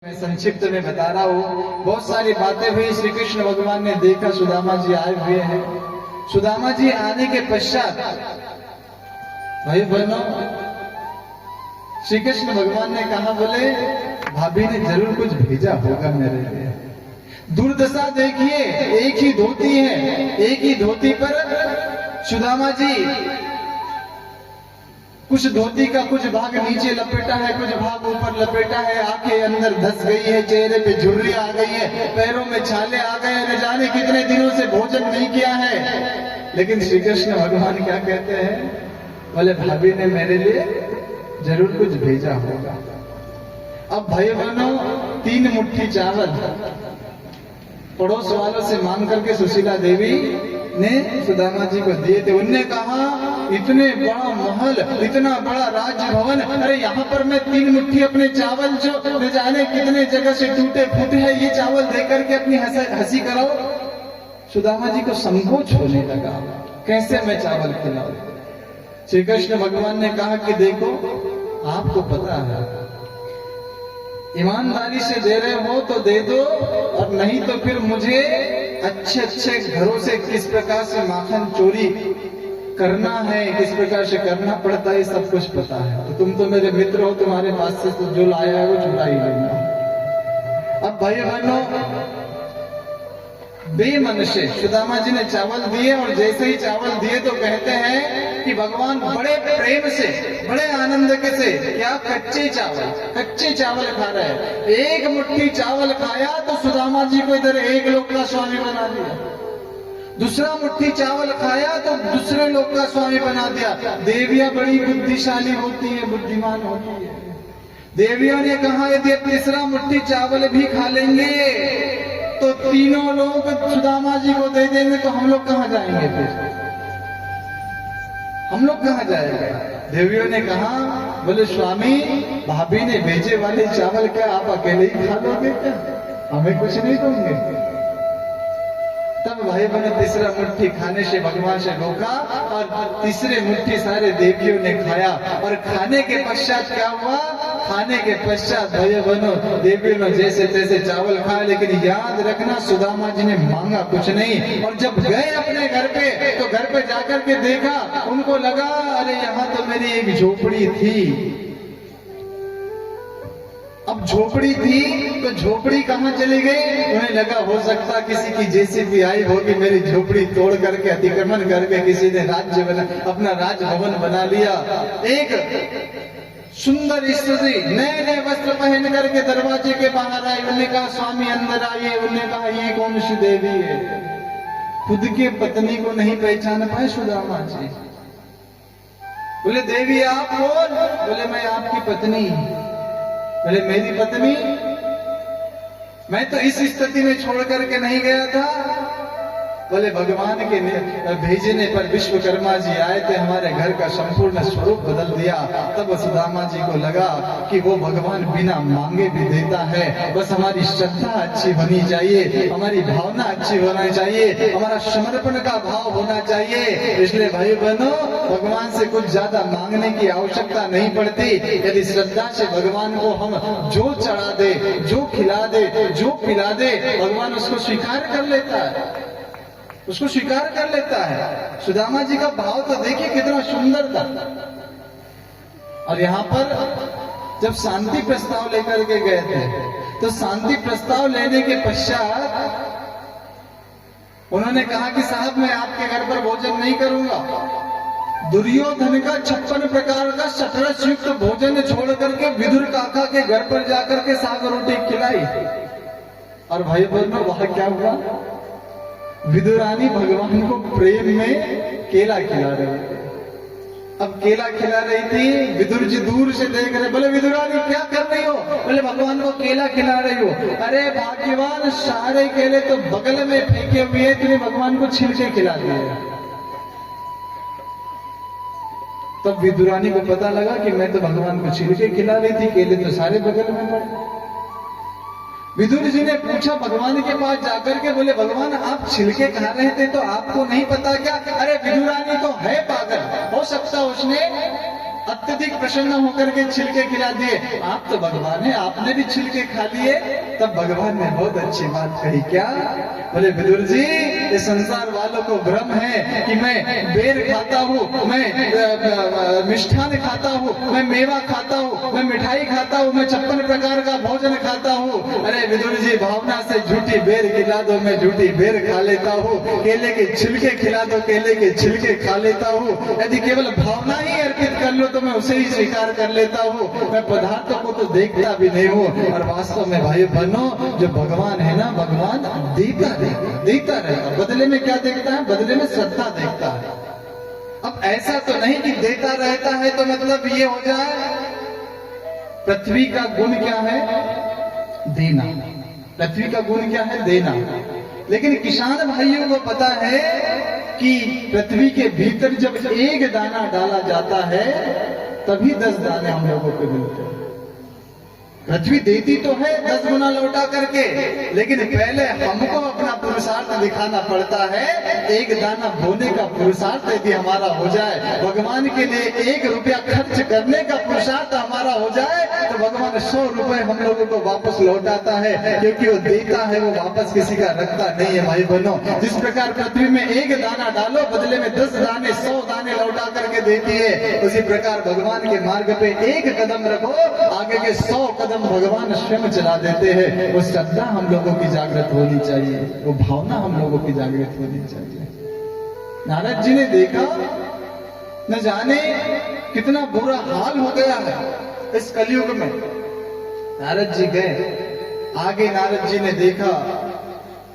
मैं संक्षिप्त में बता रहा हूँ। बहुत सारी बातें हुई। श्री कृष्ण भगवान ने देखा सुदामा जी आए हुए हैं। सुदामा जी आने के पश्चात भाई बहनों, श्री कृष्ण भगवान ने कहा, बोले भाभी ने जरूर कुछ भेजा होगा मेरे लिए। दुर्दशा देखिए, एक ही धोती है, एक ही धोती पर सुदामा जी कुछ धोती का कुछ भाग नीचे लपेटा है, कुछ भाग ऊपर लपेटा है, आंखें अंदर धस गई है, चेहरे पे झुर्रियां आ गई है, पैरों में छाले आ गए हैं, न जाने कितने दिनों से भोजन नहीं किया है। लेकिन श्री कृष्ण भगवान क्या कहते हैं, बोले भाभी ने मेरे लिए जरूर कुछ भेजा होगा। अब भाई बहनों, 3 मुट्ठी चावल पड़ोस वालों से मांग करके सुशीला देवी ने सुदामा जी को दिए थे। उनने कहा, इतने बड़ा महल, इतना बड़ा राजभवन, अरे यहाँ पर मैं 3 मुट्ठी अपने चावल जो न जाने कितने जगह से टूटे फूटे हैं, ये चावल देकर के अपनी हंसी कराओ। सुदामा जी को संकोच होने लगा, कैसे मैं चावल खिलाऊं। श्री कृष्ण भगवान ने कहा कि देखो, आपको पता है, ईमानदारी से दे रहे हो तो दे दो, और नहीं तो फिर मुझे अच्छे अच्छे घरों से किस प्रकार से माखन चोरी करना है, किस प्रकार से करना पड़ता है, सब कुछ पता है। तो तुम तो मेरे मित्र हो, तुम्हारे पास से तो जो लाया है वो चुरा ही लेना। अब भाई बहनों, बेमन से सुदामा जी ने चावल दिए, और जैसे ही चावल दिए तो कहते हैं कि भगवान बड़े प्रेम से, बड़े आनंद के से, क्या कच्चे चावल खा रहे हैं। 1 मुट्ठी चावल खाया तो सुदामा जी को इधर 1 लोक का स्वामी बना दिया। दूसरा मुट्ठी चावल खाया तो दूसरे लोक का स्वामी बना दिया। देवियां बड़ी बुद्धिशाली होती है, बुद्धिमान होती है। देवियों ने कहा, यदि तीसरा मुट्ठी चावल भी खा लेंगे तो तीनों लोग सुदामा जी को दे देंगे, तो हम लोग कहाँ जाएंगे फिर, हम लोग कहाँ जाएंगे। देवियों ने कहा, बोले स्वामी, भाभी ने भेजे वाले चावल क्या आप अकेले ही खा लोगे क्या, हमें कुछ नहीं दोगे। तब भाई बहन तीसरा मुट्ठी खाने से भगवान से रोका, और तीसरे मुट्ठी सारे देवियों ने खाया। और खाने के पश्चात क्या हुआ, खाने के पश्चात भाई बहनों, देवियों ने जैसे तैसे चावल खाया, लेकिन याद रखना सुदामा जी ने मांगा कुछ नहीं। और जब गए अपने घर पे, तो घर पे जाकर के देखा, उनको लगा, अरे यहाँ तो मेरी एक झोपड़ी थी। अब झोपड़ी थी तो झोपड़ी कहाँ चली गई, उन्हें लगा हो सकता किसी की जेसीबी आई होगी, मेरी झोपड़ी तोड़ करके, अतिक्रमण करके किसी ने राज्य बना, अपना राजभवन बना लिया। एक सुंदर स्त्री नए नए वस्त्र पहन करके दरवाजे के बाहर आई। उन्होंने कहा, स्वामी अंदर आइए। उन्होंने कहा, ये कौन सी देवी है। खुद के पत्नी को नहीं पहचान पाए सुदामा जी। बोले, देवी आप कौन। बोले, मैं आपकी पत्नी। बोले, मेरी पत्नी, मैं तो इस स्थिति में छोड़ करके नहीं गया था। बोले, भगवान के भेजने पर विश्वकर्मा जी आए थे, हमारे घर का संपूर्ण स्वरूप बदल दिया। तब सुदामा जी को लगा कि वो भगवान बिना मांगे भी देता है, बस हमारी श्रद्धा अच्छी होनी चाहिए, हमारी भावना अच्छी होना चाहिए, हमारा समर्पण का भाव होना चाहिए। इसलिए भाई बहनों, भगवान से कुछ ज्यादा मांगने की आवश्यकता नहीं पड़ती। यदि श्रद्धा से भगवान को हम जो चढ़ा दे, जो खिला दे, जो पिला दे, भगवान उसको स्वीकार कर लेता है, उसको स्वीकार कर लेता है। सुदामा जी का भाव तो देखिए कितना सुंदर था। और यहाँ पर जब शांति प्रस्ताव लेकर के गए थे, तो शांति प्रस्ताव लेने के पश्चात उन्होंने कहा कि साहब, मैं आपके घर पर भोजन नहीं करूंगा। दुर्योधन का 56 प्रकार का शतरस युक्त भोजन छोड़ करके विदुर काका के घर पर जाकर के साग रोटी खिलाई। और भाई बहनों, वहां क्या हुआ, विदुरानी भगवान को प्रेम में केला खिला रही थी। अब केला खिला रही थी, विदुर जी दूर से देख रहे। बोले, विदुरानी क्या कर रही हो। बोले, भगवान को केला खिला रही हो। अरे भाग्यवान, सारे केले तो बगल में फेंके हुए हैं, तूने भगवान को छिलके खिला दिए। तब विदुरानी को पता लगा कि मैं तो भगवान को छिलके खिला रही थी, केले तो सारे बगल में पड़े। विदुर जी ने पूछा भगवान के पास जाकर के, बोले, भगवान आप छिलके खा रहे थे तो आपको नहीं पता क्या। अरे विदुरानी तो है पागल, हो सकता उसने अत्यधिक प्रसन्न होकर के छिलके खिला दिए। आप तो भगवान है, आपने भी छिलके खा लिए। तब भगवान ने बहुत अच्छी बात कही, क्या? बोले विदुर जी, ये संसार वालों को भ्रम है कि मैं बेर खाता हूँ, मैं मिष्ठान खाता हूँ, मैं मेवा खाता हूँ, मैं मिठाई खाता हूँ, मैं 56 प्रकार का भोजन खाता हूँ। अरे विदुर जी, भावना से झूठी बेर खिला दो, मैं झूठी बेर खा लेता हूँ। केले के छिलके खिला दो, केले के छिलके खा लेता हूँ। यदि केवल भावना ही अर्पित कर लो तो मैं उसे ही स्वीकार कर लेता हूँ। मैं पदार्थों को तो देखता भी नहीं हूँ। और वास्तव में भाई बहनों, जो भगवान है ना, भगवान देता रहता। बदले में क्या देखता है? बदले में श्रद्धा देखता है। अब ऐसा तो नहीं कि देता रहता है तो मतलब ये हो जाए। पृथ्वी का गुण क्या है? देना। पृथ्वी का गुण क्या है? देना। लेकिन किसान भाइयों को पता है कि पृथ्वी के भीतर जब एक दाना डाला जाता है तभी 10 दाने हम लोगों को मिलते हैं। पृथ्वी देती तो है 10 गुना लौटा करके, लेकिन पहले हमको अपना पुरुषार्थ दिखाना पड़ता है। एक दाना बोने का पुरुषार्थ यदि हमारा हो जाए, भगवान के लिए 1 रुपया खर्च करने का पुरुषार्थ हमारा हो जाए, तो भगवान 100 रुपए हम लोगों को वापस लौटाता है। क्योंकि वो देता है, वो वापस किसी का रखता नहीं है। भाई बहनों, जिस प्रकार पृथ्वी में 1 दाना डालो, बदले में 10 दाने 100 दाने लौटा करके देती है, उसी प्रकार भगवान के मार्ग पे 1 कदम रखो, आगे के 100 कदम भगवान स्वयं चला देते हैं। वो श्रद्धा हम लोगों की जागृत होनी चाहिए, वो भावना हम लोगों की जागृत होनी चाहिए। नारद जी ने देखा, न जाने कितना बुरा हाल हो गया है इस कलयुग में। नारद जी गए, आगे नारद जी ने देखा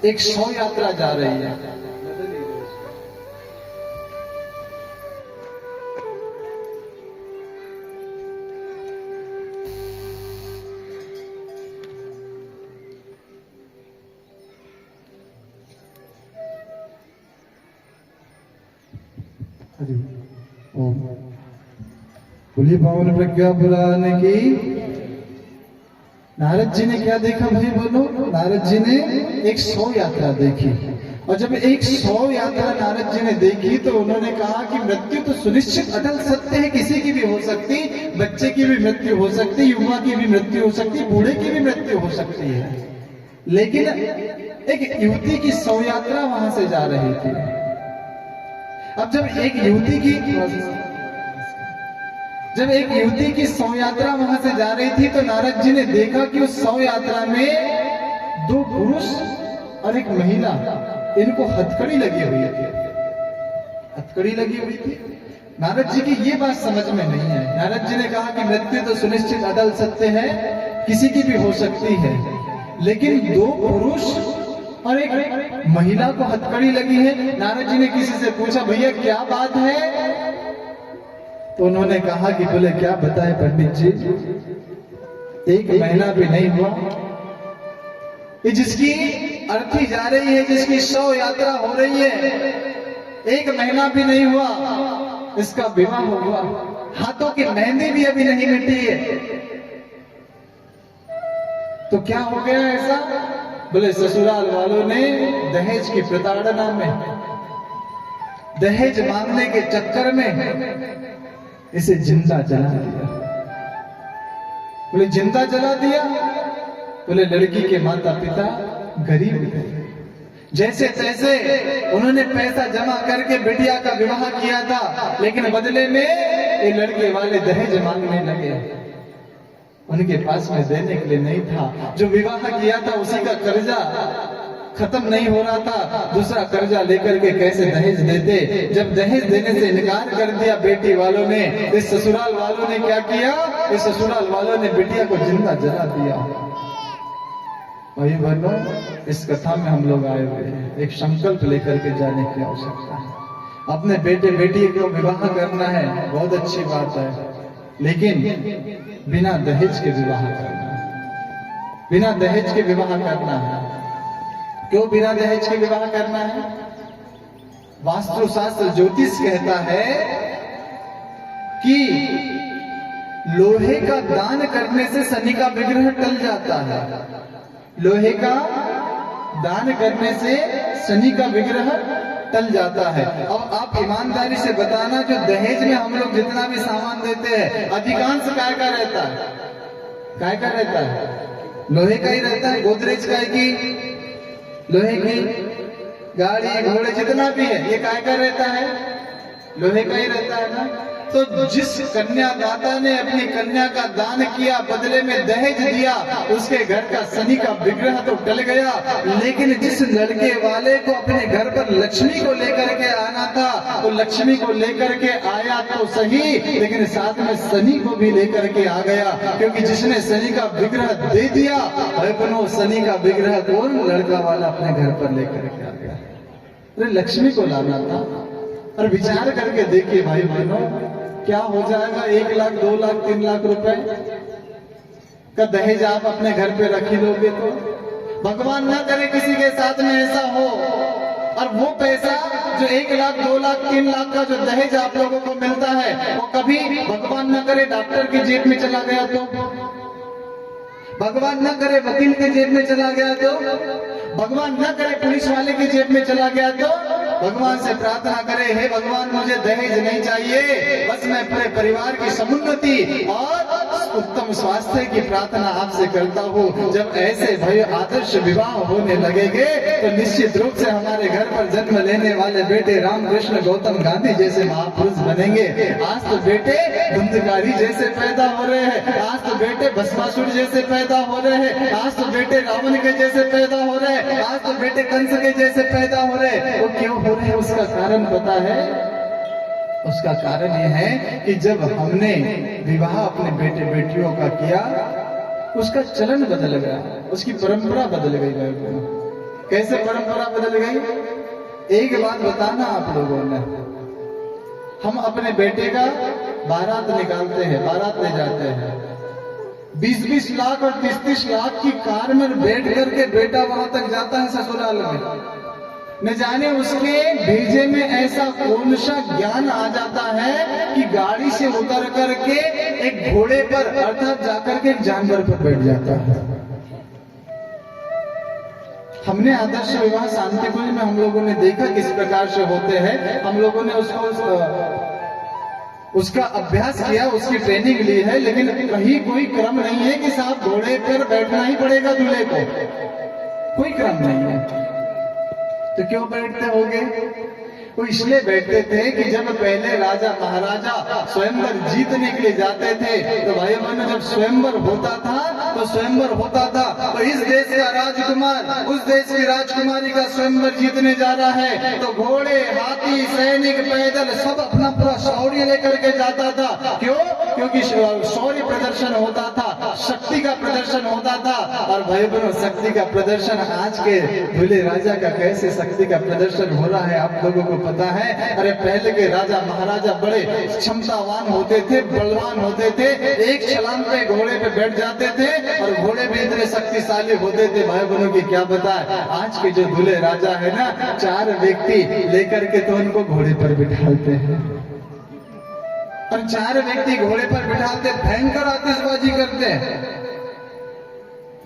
एक 100 यात्रा जा रही है। बोलिए पावन प्रज्ञा पुराण की। नारद जी ने क्या देखा भाई बोलो? नारद जी ने एक 100 यात्रा देखी। और जब एक 100 यात्रा नारद जी ने देखी तो उन्होंने कहा कि मृत्यु तो सुनिश्चित अटल सत्य है, किसी की भी हो सकती, बच्चे की भी मृत्यु हो सकती, युवा की भी मृत्यु हो सकती, बूढ़े की भी मृत्यु हो सकती है। लेकिन एक युवती की 100 यात्रा वहां से जा रही थी। अब जब एक युवती की 100 यात्रा वहां से जा रही थी तो नारद जी ने देखा कि उस 100 यात्रा में 2 पुरुष और एक महिला, इनको हथकड़ी लगी हुई थी। हथकड़ी लगी हुई थी। नारद जी की ये बात समझ में नहीं है। नारद जी ने कहा कि मृत्यु तो सुनिश्चित अटल सत्य है, किसी की भी हो सकती है, लेकिन 2 पुरुष और एक महिला को हथकड़ी लगी है। नारद जी ने किसी से पूछा, भैया क्या बात है? तो उन्होंने कहा कि बोले क्या बताए पंडित जी, 1 महीना भी नहीं हुआ, ये जिसकी अर्थी जा रही है, जिसकी 100 यात्रा हो रही है, 1 महीना भी नहीं हुआ, इसका विवाह हुआ, हाथों की मेहंदी भी अभी नहीं मिटी है। तो क्या हो गया ऐसा? बोले ससुराल वालों ने दहेज की प्रताड़ना में, दहेज मांगने के चक्कर में इसे जिंदा जला दिया। बोले जिंदा जला दिया? बोले लड़की के माता पिता गरीब थे, जैसे तैसे उन्होंने पैसा जमा करके बिटिया का विवाह किया था, लेकिन बदले में ये लड़के वाले दहेज मांगने लगे। उनके पास में देने के लिए नहीं था। जो विवाह किया था उसी का कर्जा खत्म नहीं हो रहा था, दूसरा कर्जा लेकर के कैसे दहेज देते। जब दहेज देने से इनकार कर दिया बेटी वालों ने, इस ससुराल वालों ने क्या किया? इस ससुराल वालों ने बिटिया को जिंदा जला दिया। भाई बहनों, इस कथा में हम लोग आए हुए हैं, एक संकल्प लेकर के जाने की आवश्यकता है। अपने बेटे बेटी को विवाह करना है, बहुत अच्छी बात है, लेकिन बिना दहेज के विवाह करना है। बिना दहेज के विवाह करना है। क्यों बिना दहेज के विवाह करना है? वास्तुशास्त्र ज्योतिष कहता है कि लोहे का दान करने से शनि का विग्रह टल जाता है। लोहे का दान करने से शनि का विग्रह टल जाता है। अब आप ईमानदारी से बताना, जो दहेज में हम लोग जितना भी सामान देते हैं अधिकांश काय का रहता है? काय का रहता है? लोहे का ही रहता है। गोदरेज काय की? लोहे की। गाड़ी घोड़े जितना भी है ये काय का रहता है? लोहे का ही रहता है ना। तो जिस कन्यादाता ने अपनी कन्या का दान किया, बदले में दहेज दिया, उसके घर का शनि का विग्रह तो टल गया, लेकिन जिस लड़के वाले को अपने घर पर लक्ष्मी को लेकर के आना था, तो लक्ष्मी को लेकर के आया तो सही, लेकिन साथ में शनि को भी लेकर के आ गया, क्योंकि जिसने शनि का विग्रह दे दिया, अपनो शनि का विग्रह कौन? लड़का वाला अपने घर पर लेकर के आ गया। अरे लक्ष्मी को लाना था। और विचार करके देखिए भाई बहनों, क्या हो जाएगा 1 लाख 2 लाख 3 लाख रुपए का दहेज आप अपने घर पे रखी लोगे तो? भगवान ना करे किसी के साथ में ऐसा हो, और वो पैसा जो 1 लाख 2 लाख 3 लाख का जो दहेज आप लोगों को मिलता है, वो कभी भगवान ना करे डॉक्टर की जेब में चला गया तो? भगवान ना करे वकील के जेब में चला गया तो? भगवान ना करे पुलिस वाले की जेब में चला गया तो? भगवान से प्रार्थना करे, हे भगवान मुझे दहेज नहीं चाहिए, बस मैं पूरे परिवार की समुन्नति और उत्तम स्वास्थ्य की प्रार्थना आपसे करता हूँ। जब ऐसे भय आदर्श विवाह होने लगेंगे तो निश्चित रूप से हमारे घर पर जन्म लेने वाले बेटे रामकृष्ण गौतम गांधी जैसे महापुरुष बनेंगे। आज तो बेटे धुंधकारी जैसे पैदा हो रहे हैं, आज तो बेटे भस्मासुर जैसे पैदा हो रहे हैं, आज तो बेटे रावण के जैसे पैदा हो रहे हैं, आज तो बेटे कंस के जैसे पैदा हो रहे हैं। वो क्यों हो रहे हैं? उसका कारण पता है? उसका कारण यह है कि जब हमने विवाह अपने बेटे बेटियों का किया, उसका चलन बदल गया, उसकी परंपरा बदल गई। कैसे परंपरा बदल गई? एक बात बताना आप लोगों ने, हम अपने बेटे का बारात निकालते हैं, बारात ले जाते हैं, 20-20 लाख और 30-30 लाख की कार में बैठ करके बेटा वहां तक जाता है ससुराल में। न जाने उसके भेजे में ऐसा कौन सा ज्ञान आ जाता है कि गाड़ी से उतर करके एक घोड़े पर अर्थात जाकर के एक जानवर पर बैठ जाता है। हमने आदर्श विवाह शांति कुंज में हम लोगों ने देखा किस प्रकार से होते हैं। हम लोगों ने उसका अभ्यास किया, उसकी ट्रेनिंग ली है, लेकिन कहीं कोई क्रम नहीं है कि साहब घोड़े पर बैठना ही पड़ेगा दूल्हे को, कोई क्रम नहीं है। तो क्यों बैठते होंगे? वो इसलिए बैठते थे कि जब पहले राजा महाराजा स्वयंवर जीतने के लिए जाते थे, तो भाई बहनों जब स्वयंवर होता था तो इस देश का राजकुमार उस देश की राजकुमारी का स्वयंवर जीतने जा रहा है, तो घोड़े, हाथी, सैनिक, पैदल सब अपना पूरा शौर्य लेकर के जाता था। क्यों? क्योंकि शौर्य प्रदर्शन होता था, शक्ति का प्रदर्शन होता था। और भाई बहनों शक्ति का प्रदर्शन आज के दूल्हे राजा का कैसे शक्ति का प्रदर्शन हो रहा है आप लोगों को पता है? अरे पहले के राजा महाराजा बड़े क्षमतावान होते थे, बलवान होते थे, एक छलांग पे घोड़े पे बैठ जाते थे और घोड़े भी इतने शक्तिशाली होते थे। भाई बहनों की क्या बताए, आज के जो दूल्हे राजा है ना, 4 व्यक्ति लेकर के तो उनको घोड़े पर बिठाते हैं, और 4 व्यक्ति घोड़े पर बिठाते भयंकर आतिशबाजी करते हैं।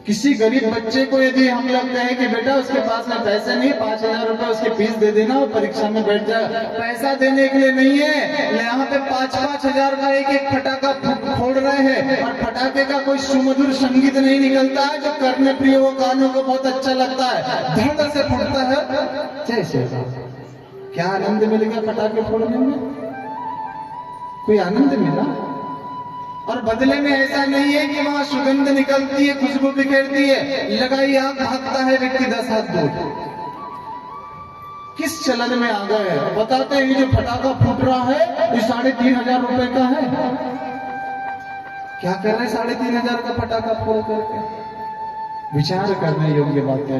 किसी गरीब बच्चे को यदि हम लोग कहें कि बेटा उसके पास में पैसे नहीं, 5000 रुपए उसकी फीस दे देना, वो परीक्षा में बैठ जाए, पैसा देने के लिए नहीं है, यहाँ पे 5-5 हजार का एक फटाका फोड़ रहे हैं, और फटाके का कोई सुमधुर संगीत नहीं निकलता है जो करने प्रिय वो कानों को बहुत अच्छा लगता है, धड़ से फूटता है। जैसे क्या आनंद मिल गया फटाके फोड़ने में? कोई आनंद मिला? और बदले में ऐसा नहीं है कि वहां सुगंध निकलती है, खुशबू बिखेरती है, लगाई आग भागता है व्यक्ति 10 हाथ दूर। किस चलन में आ गए? बताते हैं जो फटाका फूट रहा है ये 3500 रुपए का है। क्या कर रहे हैं 3500 का फटाका फोड़ करके? विचार करने योग्य बात है,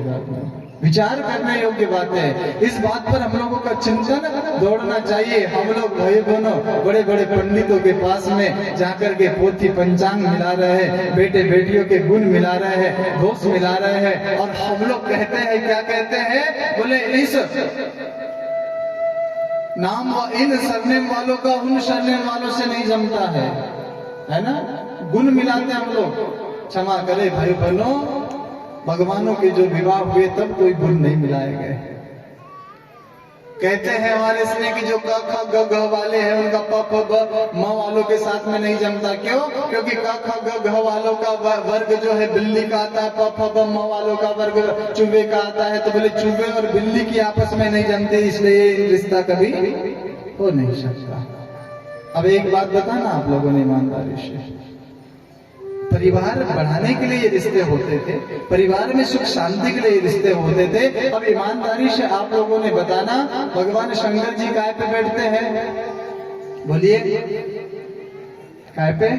विचार करने योग्य बात है। इस बात पर हम लोगों का चिंतन दौड़ना चाहिए। हम लोग भाई बहनों बड़े बड़े पंडितों के पास में जाकर के पोथी पंचांग मिला रहे हैं, बेटे बेटियों के गुण मिला रहे हैं, दोष मिला रहे हैं, और हम लोग कहते हैं, क्या कहते हैं? बोले इस नाम इन सरनेम वालों का उन सरनेम वालों से नहीं जमता है ना? गुण मिलाते हम लोग। क्षमा करे भाई बहनों, भगवानों के जो विवाह हुए तब कोई गुण नहीं मिलाए गए। कहते हैं हमारे इसमें कि जो क ख ग घ वाले हैं उनका प फ ब म वालों के साथ में नहीं जमता। क्यों? क्योंकि क ख ग घ वालों का वर्ग जो है बिल्ली का आता है, प फ ब म वालों का वर्ग चूहे का आता है। तो बोले चूहे और बिल्ली की आपस में नहीं जमती, इसलिए ये रिश्ता कभी हो नहीं सकता। अब एक बात बताना आप लोगों ने ईमानदारी से, परिवार बढ़ाने के लिए ये रिश्ते होते थे, परिवार में सुख शांति के लिए ये रिश्ते होते थे। अब ईमानदारी से आप लोगों ने बताना, भगवान शंकर जी काय पे बैठते हैं? बोलिए, काय पे?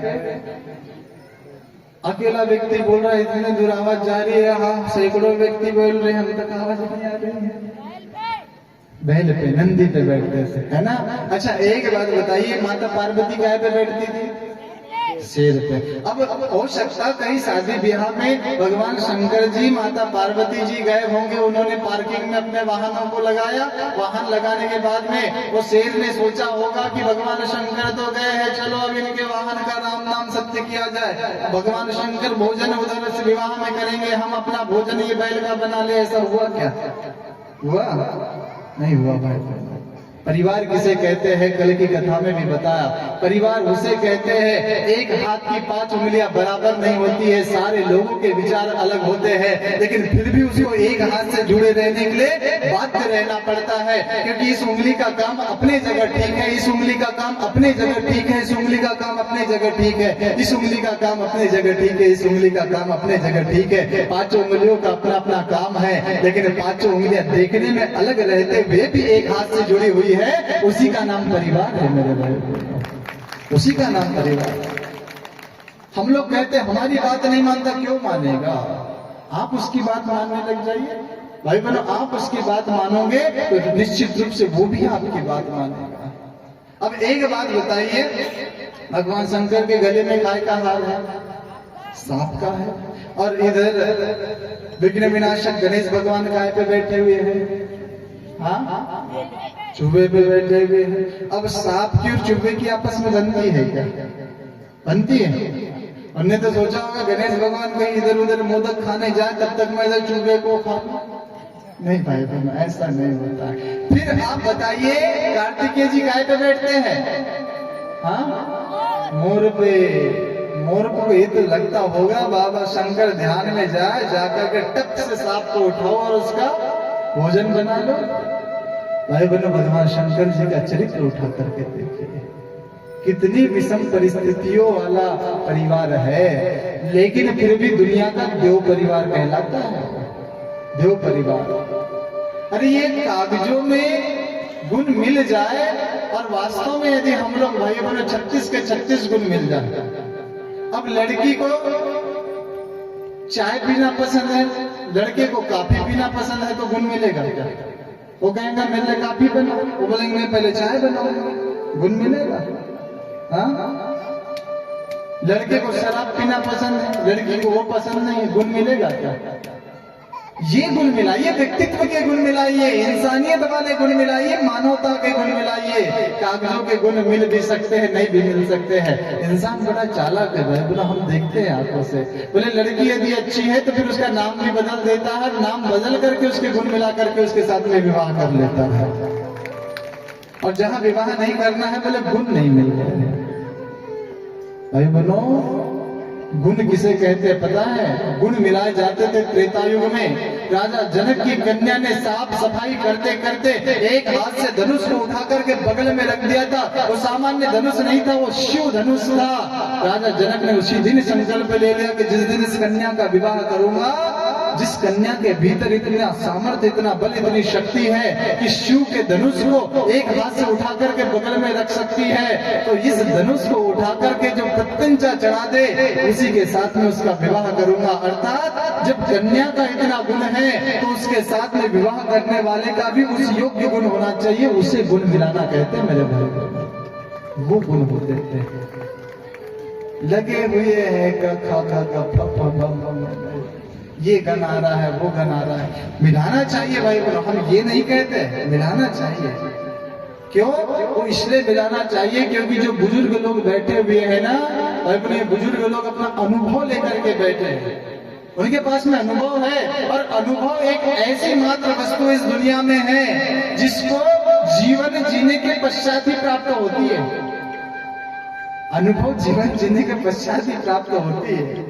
अकेला व्यक्ति बोल रहा है, इतने दूर आवाज जा रही है। हाँ, सैकड़ों व्यक्ति बोल रहे हैं, हम तक आवाज नहीं आ रही है। बैल पे, नंदी पे बैठते थे, है ना? अच्छा, एक बात बताइए, माता पार्वती काय पे बैठती थी? शेर पे। अब हो सकता कहीं शादी ब्याह में भगवान शंकर जी माता पार्वती जी गए होंगे, उन्होंने पार्किंग में अपने वाहनों को लगाया। वाहन लगाने के बाद में वो शेर ने सोचा होगा कि भगवान शंकर तो गए हैं, चलो अब इनके वाहन का राम नाम सत्य किया जाए। भगवान शंकर भोजन उधर से विवाह में करेंगे, हम अपना भोजन ये बैल का बना ले। ऐसा हुआ क्या? हुआ नहीं हुआ भाई। परिवार किसे कहते हैं? कल की कथा में भी बताया, परिवार उसे कहते हैं एक हाथ की 5 उंगलियां बराबर नहीं होती है। सारे लोगों के विचार अलग होते हैं, लेकिन फिर भी उसको एक हाथ से जुड़े रहने के लिए बाध्य रहना पड़ता है। क्योंकि इस उंगली का काम अपने जगह ठीक है, इस उंगली का काम अपने जगह ठीक है, इस उंगली का काम अपने जगह ठीक है, इस उंगली का काम अपने जगह ठीक है, इस उंगली का काम अपने जगह ठीक है। 5 उंगलियों का अपना अपना काम है, लेकिन 5 उंगलियां देखने में अलग रहते हुए भी एक हाथ से जुड़ी हुई है। उसी का नाम परिवार है मेरे भाई, उसी का नाम परिवार। हम लोग कहते हैं हमारी बात नहीं मानता, क्यों मानेगा? आप उसकी बात मानने लग जाइए भाई बहनों। आप उसकी बात मानोगे तो निश्चित रूप से वो भी आपकी बात मानेगा। अब एक बात बताइए, भगवान शंकर के गले में काय का हार है? सांप का है। और इधर विघ्न विनाशक गणेश भगवान काय पे बैठे हुए हैं? हाँ, चूहे पे बैठे हुए हैं। अब सांप की और चूहे की आपस में बनती है क्या? बनती है? हमने तो सोचा होगा गणेश भगवान कहीं इधर उधर मोदक खाने जाए, तब तक मैं इधर चूहे को खा। नहीं भाई बहन, ऐसा नहीं होता। फिर आप बताइए, कार्तिकेय जी काय पे बैठते हैं? हाँ, मोर पे। मोर को ये तो लगता होगा बाबा शंकर ध्यान में जाए, जाकर के टप से सांप को उठाओ और उसका भोजन बना लो। भाई बहनों, भगवान शंकर जी का चरित्र उठा करके देखिए, कितनी विषम परिस्थितियों वाला परिवार है, लेकिन फिर भी दुनिया का देव परिवार कहलाता है। देव परिवार। अरे ये कागजों में गुण मिल जाए और वास्तव में यदि हम लोग भाई बहनों 36 के 36 गुण मिल जाए। अब लड़की को चाय पीना पसंद है, लड़के को कॉफी पीना पसंद है, तो गुण मिलेगा क्या? वो कहेंगे मेरे लिए कॉफी बनाओ, वो बोलेंगे मैं पहले चाय बनाऊंगा, गुण मिलेगा? हाँ, लड़के को शराब पीना पसंद है, लड़की को वो पसंद नहीं है, गुण मिलेगा क्या? ये गुण मिलाइए, व्यक्तित्व के गुण मिलाइए, इंसानियत वाले गुण मिलाइए, मानवता के गुण मिलाइए। कागजों के गुण मिल भी सकते हैं, नहीं भी मिल सकते हैं। इंसान बड़ा चालाक है भाई, बोला हम देखते हैं आंखों से। बोले लड़की यदि अच्छी है तो फिर उसका नाम भी बदल देता है, नाम बदल करके उसके गुण मिला करके उसके साथ में विवाह कर लेता है। और जहां विवाह नहीं करना है, बोले गुण नहीं मिल रहे भाई बनो। गुण किसे कहते हैं पता है? गुण मिलाए जाते थे त्रेता युग में। राजा जनक की कन्या ने साफ सफाई करते करते एक हाथ से धनुष को उठा करके बगल में रख दिया था। वो सामान्य धनुष नहीं था, वो शिव धनुष था। राजा जनक ने उसी दिन संकल्प ले लिया कि जिस दिन इस कन्या का विवाह करूंगा, जिस कन्या के भीतर इतना सामर्थ्य, इतना बल, इतनी शक्ति है कि शिव के धनुष को एक हाथ से उठा करके बगल में रख सकती है, तो इस धनुष को उठा करके जो प्रत्यंचा चढ़ा दे उसी के साथ में उसका विवाह करूंगा। अर्थात जब कन्या का इतना गुण है तो उसके साथ में विवाह करने वाले का भी उस योग्य गुण होना चाहिए। उसे गुण मिलाना कहते हैं मेरे भाई, वो गुण होते थे। लगे हुए हैं ये गन आ रहा है, वो गन आ रहा है, मिलाना चाहिए भाई बहनों। हम ये नहीं कहते, मिलाना चाहिए। क्यों? वो इसलिए मिलाना चाहिए क्योंकि जो बुजुर्ग लोग बैठे हुए हैं ना, अपने बुजुर्ग लोग अपना अनुभव लेकर के बैठे हैं, उनके पास में अनुभव है। और अनुभव एक ऐसी मात्र वस्तु इस दुनिया में है जिसको जीवन जीने के पश्चात ही प्राप्त होती है। अनुभव जीवन जीने के पश्चात ही प्राप्त होती है।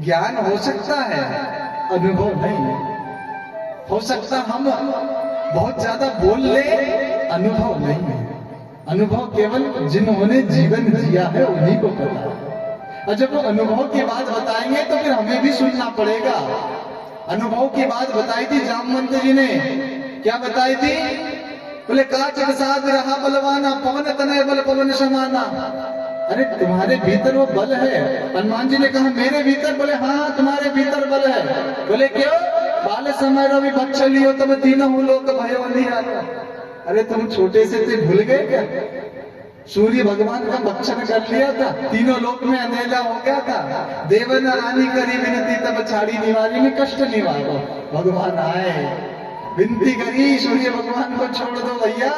ज्ञान हो सकता है, अनुभव नहीं। हो सकता हम बहुत ज्यादा बोल ले, अनुभव नहीं है। अनुभव केवल जिन्होंने जीवन जिया है उन्हीं को पता है। और जब वो अनुभव की बात बताएंगे तो फिर हमें भी सुनना पड़ेगा। अनुभव की बात बताई थी जामवंत जी ने, क्या बताई थी? बोले काच साध रहा बलवाना, पवन तनय बल पवन समाना। अरे तुम्हारे भीतर वो बल है। हनुमान जी ने कहा मेरे भीतर? बोले हाँ तुम्हारे भीतर बल है। बोले क्यों? बाल समय रवि बच्चलियो तब तीनों लोक भयो अंधियारा। अरे तुम छोटे से थे, भूल गए क्या? सूर्य भगवान का भक्षण कर लिया था, तीनों लोक में अंधेरा हो गया था। देवन रानी करी विनती तब छाड़ी निवारी में कष्ट निवारो। भगवान आए, विनती करी सूर्य भगवान को छोड़ दो भैया,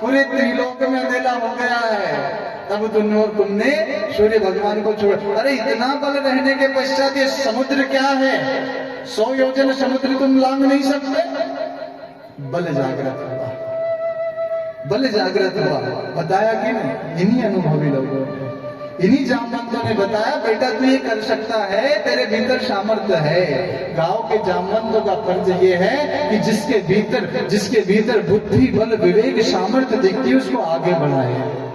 पूरे त्रिलोक में अंधेरा हो गया है। तब तुमने सूर्य भगवान को छोड़। अरे इतना बल रहने के पश्चात ये समुद्र क्या है? 100 योजन समुद्र तुम लांग नहीं सकते। बल जागृत हुआ, बल जागृत हुआ। बताया कि नहीं? इन्हीं अनुभवी लोगों ने, इन्हीं जामवंतों ने बताया बेटा तू ये कर सकता है, तेरे भीतर सामर्थ्य है। गांव के जामवंतों का फर्ज ये है कि जिसके भीतर बुद्धि बल विवेक सामर्थ्य दिखती है उसको आगे बढ़ाए।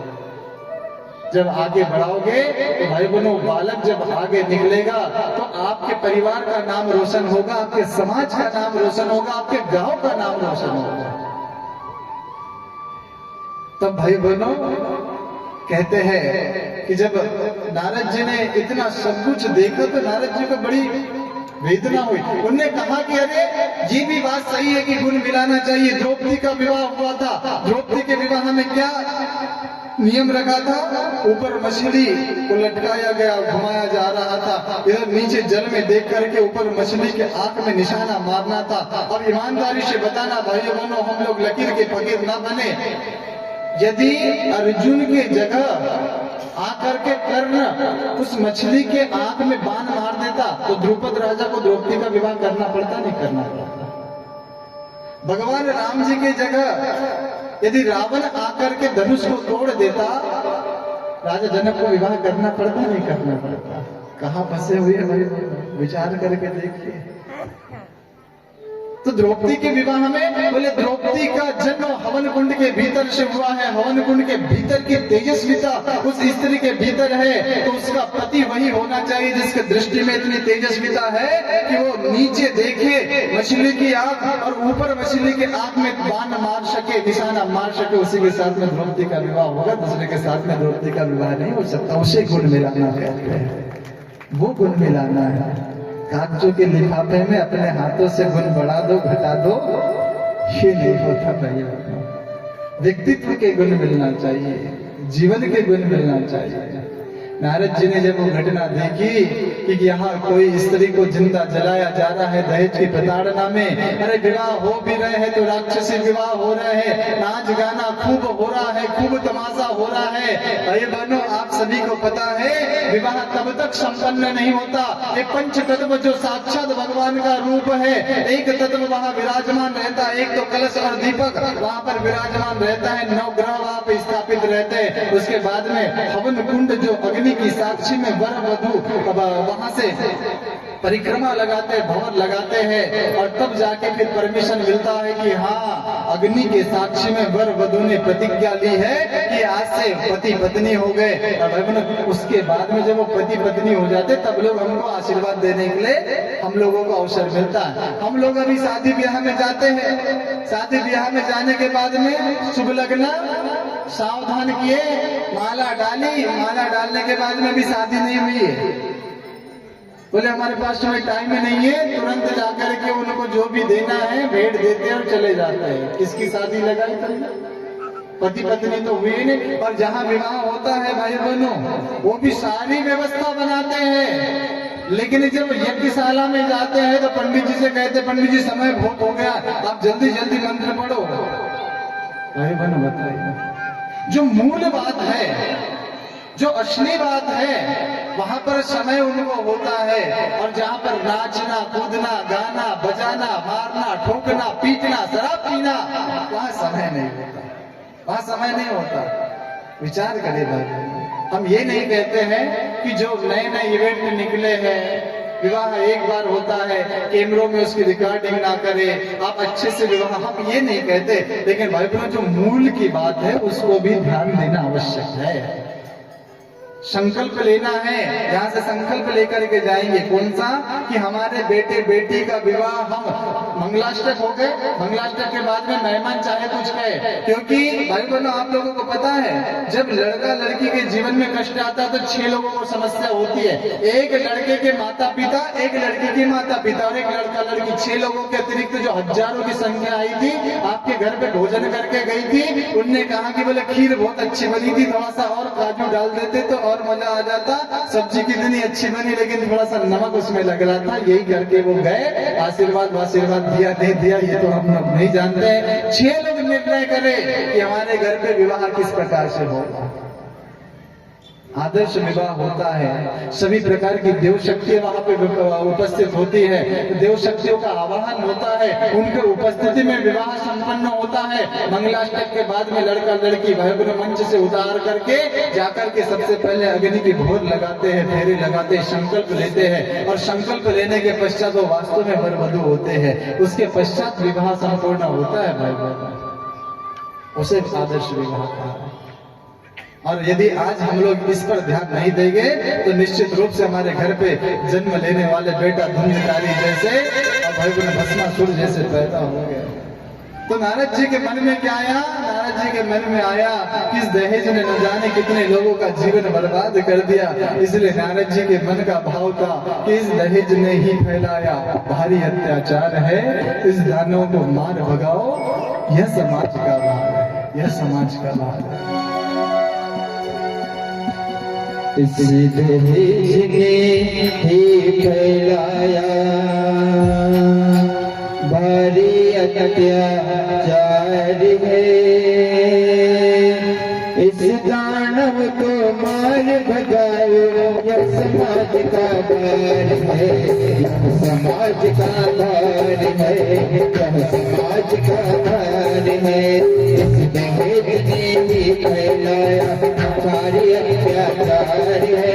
जब आगे बढ़ाओगे तो भाई बहनों, बालक जब आगे निकलेगा तो आपके परिवार का नाम रोशन होगा, आपके समाज का नाम रोशन होगा, आपके गांव का नाम रोशन होगा। तब भाई बहनों कहते हैं कि जब नारद जी ने इतना सब कुछ देखा तो नारद जी को बड़ी वेदना हुई। उन्होंने कहा कि अरे ये भी बात सही है कि गुण मिलाना चाहिए। द्रौपदी का विवाह हुआ था, द्रौपदी के विवाह में क्या नियम रखा था? ऊपर मछली को लटकाया गया, घुमाया जा रहा था, इधर नीचे जल में देख करके ऊपर मछली के आंख में निशाना मारना था। अब ईमानदारी से बताना भाइयों बहनों, हम लोग लकीर के फकीर ना बने। यदि अर्जुन के जगह आकर के कर्ण उस मछली के आंख में बाण मार देता तो द्रुपद राजा को द्रौपदी का विवाह करना पड़ता, नहीं करना पड़ता? भगवान राम जी की जगह यदि रावण आकर के धनुष को तोड़ देता, राजा जनक को विवाह करना पड़ता, नहीं करना पड़ता? कहां फंसे हुए भाई, विचार करके देखिए। तो द्रौपदी के विवाह में बोले द्रौपदी का जन्म हवन कुंड के भीतर से हुआ है। हवन कुंड के भीतर की तेजस्विता उस स्त्री के भीतर है, तो उसका पति वही होना चाहिए जिसके दृष्टि में इतनी तेजस्विता है कि वो नीचे देखे मछली की आंख और ऊपर मछली के आंख में बाण मार सके, निशाना मार सके। उसी के साथ में द्रौपदी का विवाह होगा, दूसरे के साथ में द्रौपदी का विवाह नहीं हो सकता। उसे गुण मिलाना कहते हैं, वो गुण मिलाना है। कागजों के लिफाफे में अपने हाथों से गुण बढ़ा दो घटा दो, ये नहीं होता भाई। व्यक्तित्व के गुण मिलना चाहिए, जीवन के गुण मिलना चाहिए। नारद जी ने जब वो घटना देखी कि यहाँ कोई स्त्री को जिंदा जलाया जा रहा है दहेज की प्रताड़ना में, अरे विवाह हो भी रहे हैं तो राक्षसी विवाह हो रहे हैं, नाच गाना खूब हो रहा है, खूब तमाशा हो रहा है। भाई बहनों, आप सभी को पता है विवाह तब तक संपन्न नहीं होता। ये पंच तत्व जो साक्षात भगवान का रूप है, एक तत्व वहाँ विराजमान रहता है, एक तो कलश और दीपक वहाँ पर विराजमान रहता है, 9 ग्रह वहाँ पे स्थापित रहते हैं। उसके बाद में हवन कुंड जो अग्नि की साक्षी में वर वधू वहां से परिक्रमा लगाते हैं, भंवर लगाते हैं, और तब जाके फिर परमिशन मिलता है कि हाँ अग्नि के साक्षी में वर वधू ने प्रतिज्ञा ली है कि आज से पति पत्नी हो गए। और उसके बाद में जब वो पति पत्नी हो जाते तब लोग हमको आशीर्वाद देने के लिए हम लोगों को अवसर मिलता है। हम लोग अभी शादी ब्याह में जाते हैं, शादी ब्याह में जाने के बाद में शुभ लगना सावधान किए, माला डाली, माला डालने के बाद में भी शादी नहीं हुई है। बोले हमारे पास में टाइम नहीं है, तुरंत जाकर के उनको जो भी देना है भेंट देते हैं और चले जाते हैं। किसकी शादी लगाई तुमने? पति पत्नी तो हुई नहीं। और जहाँ विवाह होता है भाई बहनों, वो भी सारी व्यवस्था बनाते हैं, लेकिन जब यज्ञशाला में जाते हैं तो पंडित जी से कहते, पंडित जी समय बहुत हो गया, आप जल्दी जल्दी मंत्र पढ़ो। भाई बहनों बताइए, जो मूल बात है, जो असली बात है, वहां पर समय उनको होता है। और जहां पर नाचना कूदना गाना बजाना मारना ठोकना पीटना शराब पीना, वहां समय नहीं होता। समय नहीं होता। विचार करें भाई, हम ये नहीं कहते हैं कि जो नए नए इवेंट निकले हैं, विवाह एक बार होता है, कैमरों में उसकी रिकॉर्डिंग ना करे, आप अच्छे से विवाह, हम ये नहीं कहते। लेकिन भाई बहनों, जो मूल की बात है उसको भी ध्यान देना आवश्यक है। संकल्प लेना है, यहाँ से संकल्प लेकर के जाएंगे। कौन सा? कि हमारे बेटे बेटी का विवाह हम मंगलाष्टक हो गए, मंगलाष्टक के बाद में मेहमान चाहे कुछ कहे, क्योंकि भाई बहनों आप लोगों को पता है जब लड़का लड़की के जीवन में कष्ट आता है तो 6 लोगों को समस्या होती है। एक लड़के के माता पिता, एक लड़की के माता पिता और एक लड़का लड़की, 6 लोगों के अतिरिक्त जो हजारों की संख्या आई थी, आपके घर पे भोजन करके गई थी। उनने कहा कि बोले खीर बहुत अच्छी बनी थी, थोड़ा सा और काजू डाल देते तो और मजा आ जाता, सब्जी कितनी अच्छी बनी लेकिन थोड़ा सा नमक उसमें लग रहा था। यही करके वो गए, आशीर्वाद दिया नहीं दिया ये तो हम लोग नहीं जानते हैं। 6 लोग निर्णय करें कि हमारे घर पे विवाह किस प्रकार से होगा। आदर्श विवाह होता है, सभी प्रकार की देव शक्ति वहां पे उपस्थित होती है, देव शक्तियों का आवाहन होता है, उनके उपस्थिति में विवाह संपन्न होता है। मंगलाष्टक के बाद में लड़का लड़की भाई बहनों मंच से उतार करके जाकर के सबसे पहले अग्नि की भोर लगाते हैं, फेरे लगाते हैं, संकल्प लेते हैं और संकल्प लेने के पश्चात वो वास्तव में वर वधू होते हैं। उसके पश्चात विवाह संपूर्ण होता है भाई बहनों, उसे आदर्श विवाह कहा है। और यदि आज हम लोग इस पर ध्यान नहीं देंगे तो निश्चित रूप से हमारे घर पे जन्म लेने वाले बेटा धुंधकारी जैसे और भाई बहन भस्मासुर जैसे पैदा हो गए। तो नारद जी के मन में क्या आया? नारद जी के मन में आया कि इस दहेज ने न जाने कितने लोगों का जीवन बर्बाद कर दिया। इसलिए नारद जी के मन का भाव था कि इस दहेज ने ही फैलाया भारी अत्याचार है, इस दानों को मार भगाओ। यह समाज का भाव है, यह समाज का भाव है। इस दहेज ने ही फैलाया भारी अत्याचार है, इस दानव को मार भगाओ। यह समाज का भार है, यह समाज का भार है, यह समाज का भार है। इस दहेज ने ही फैलाया भारी अत्याचार है,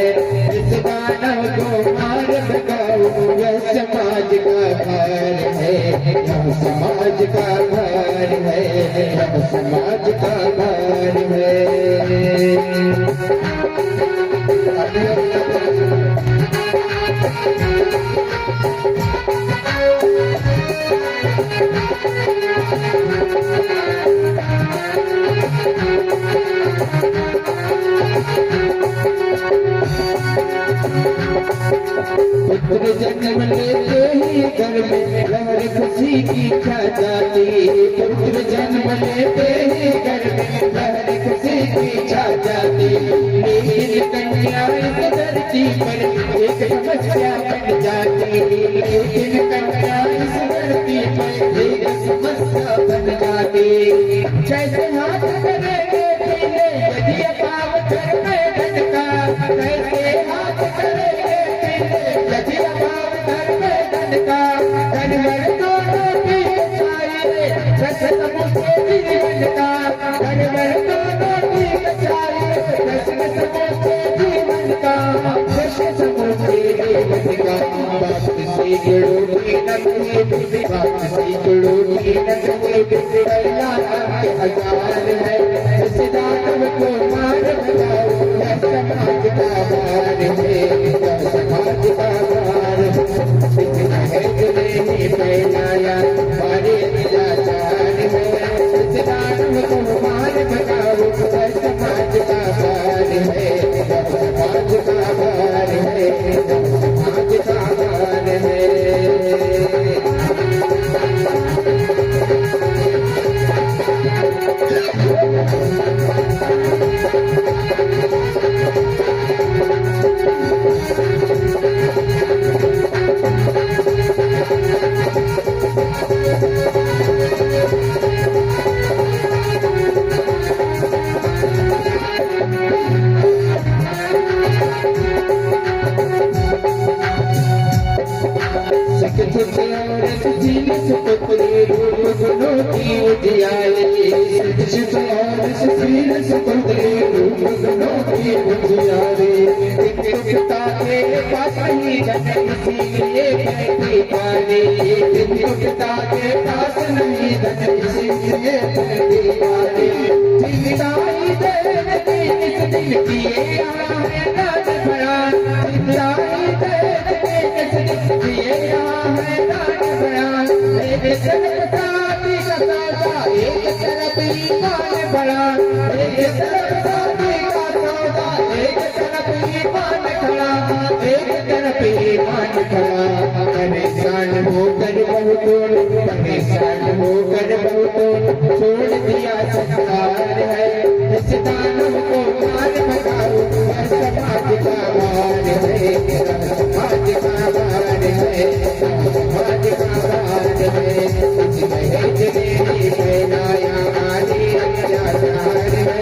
इस दानव को मार भगाओ। यह समाज का भार है, यह समाज का भार है, यह समाज का भार है। पुत्र जन्म लेते ही घर में लहर खुशी की छा जाती, पुत्र जन्म लेते ही घर में लहर खुशी की छा जाती। लेकिन कन्या इस धरती पर एक समस्या बन जाती, लेकिन कन्या इस धरती पर एक समस्या बन जाती। कैसे हाथ करेंगे पीले यदि अभाव घर में धन का, कैसे हाथ करेंगे यदि अभाव घर में धन का। धनवर दोनों की बचाई रस समोसे जीवन का, धनवर दोनों की बचाई रस समोसे जीवन का, रस समोसे जीवन का। बात से जुड़ो की नकली बुद्धि, बात से जुड़ो की नकली बुद्धि, हजार है इस दानव को मार भगाओ। यह समाज का भार है, यह समाज का भार है। दहेज ने ही फैलाया भारी अत्याचार है, इस दानव को मार भगाओ। यह समाज का भार है, यह समाज का भार है, यह समाज का भार है। सुशील सुपुत्री रूप गुणों की उजियारी शिक्षित और सुशील सुपुत्री रूप गुणों की उजियारी पिता के पास नहीं धन इसीलिए कहती पानी पिता के पास नहीं धन इसीलिए कहती पानी जिंदाई दे किस दिन किए यहाँ है नाच बड़ा जिंदाई दे किस दिन किए यहाँ है नाच बड़ा एक तरफ शादी का सौदा एक तरफ ईमान बड़ा एक तरफ शादी का सौदा एक तरफ ईमान खड़ा एक तरफ ईमान खड़ा परेशान होकर बहुतों छोड़ दिया संसार है इस दानव को मार भगाओ समाज का भार है समाज का भार है समाज का भार है इस दहेज देने फैलाया आदि अत्याचार है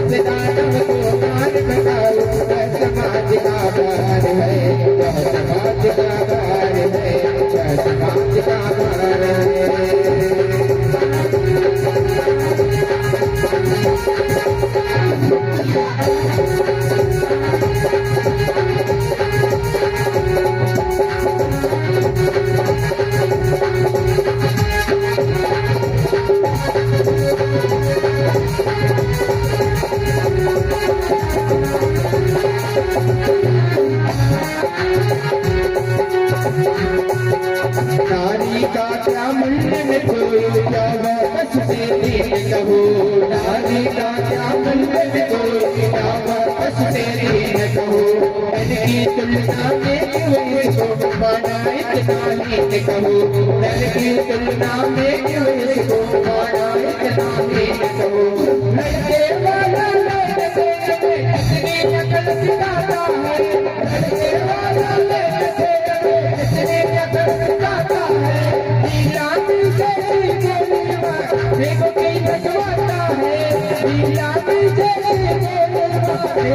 इस दानव को मार भगाओ समाज का भार है समाज का भार है समाज का भार है नारी का क्या मूल्य है कोई क्या वापस से दीन कहो नारी का क्या मूल्य है कोई क्या वापस से दीन कहो इनकी तुलना में क्यों इसको माना इतना हीन कहो इनकी तुलना में क्यों इसको माना इतना हीन कहो लड़के वाला लड़के में कितनी नकल सिखाता है लड़के वाला लड़के में कितनी नकल सिखाता है देखो कई लगवाता है लीलाती जैसे लगवाता है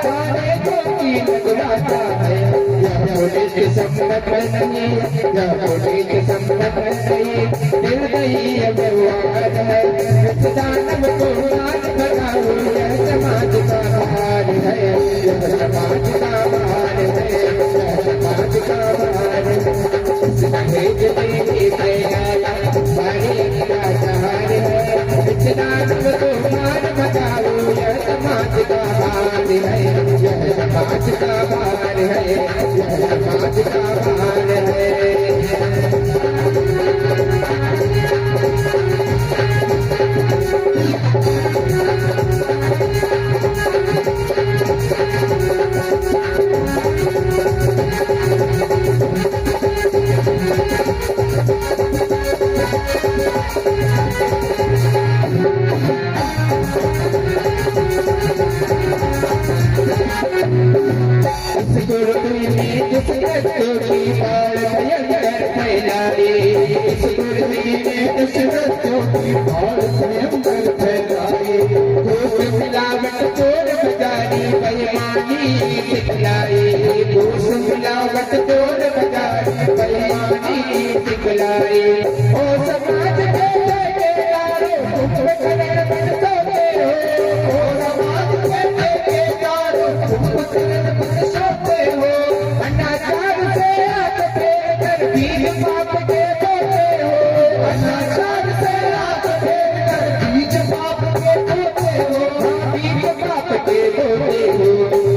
खाने को की लगवाता है यह पुलिस सम्मत नहीं यह पुलिस सम्मत नहीं निर्दयी व्यवहार है इस दानव को नाच भगाओ यह समाज का भार है यह समाज का भार है यह समाज का भार है दहेज देने फैलाया सारी का सहार है इस दानव को मार भगाओ यह समाज का भार है यह समाज का भार है यह समाज का भार है मिलावट तोड़ बजारी बेईमानी सिखलाई ओ समाज के ठेकेदारों तुम करण बन सोते हो ओ समाज के ठेकेदारों तुम करण बन सोते हो अनाचार से आग फेर कर बीज पाप के बोते हो अनाचार से आग फेर कर बीज पाप के बोते हो बीज पाप के बोते हो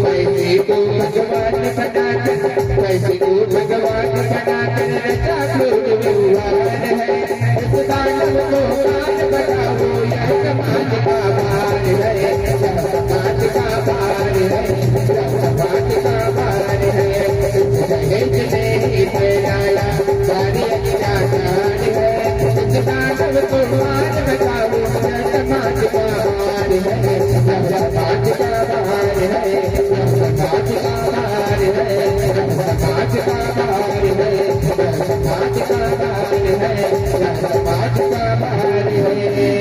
पैसे को भगवान बनाकर पैसे को भगवान बनाकर रचा क्रोध व्यवहार है इस दानव को मान बनाओ यह समाज का भार है यह समाज का भार है यह समाज का भार है इस दहेज ने ही फैलाया सारी अत्याचार है इस दानव को मान बनाओ यह समाज का भार है यह समाज का भार है यह समाज का भार है समाज का भार है समाज का भार है समाज का भार है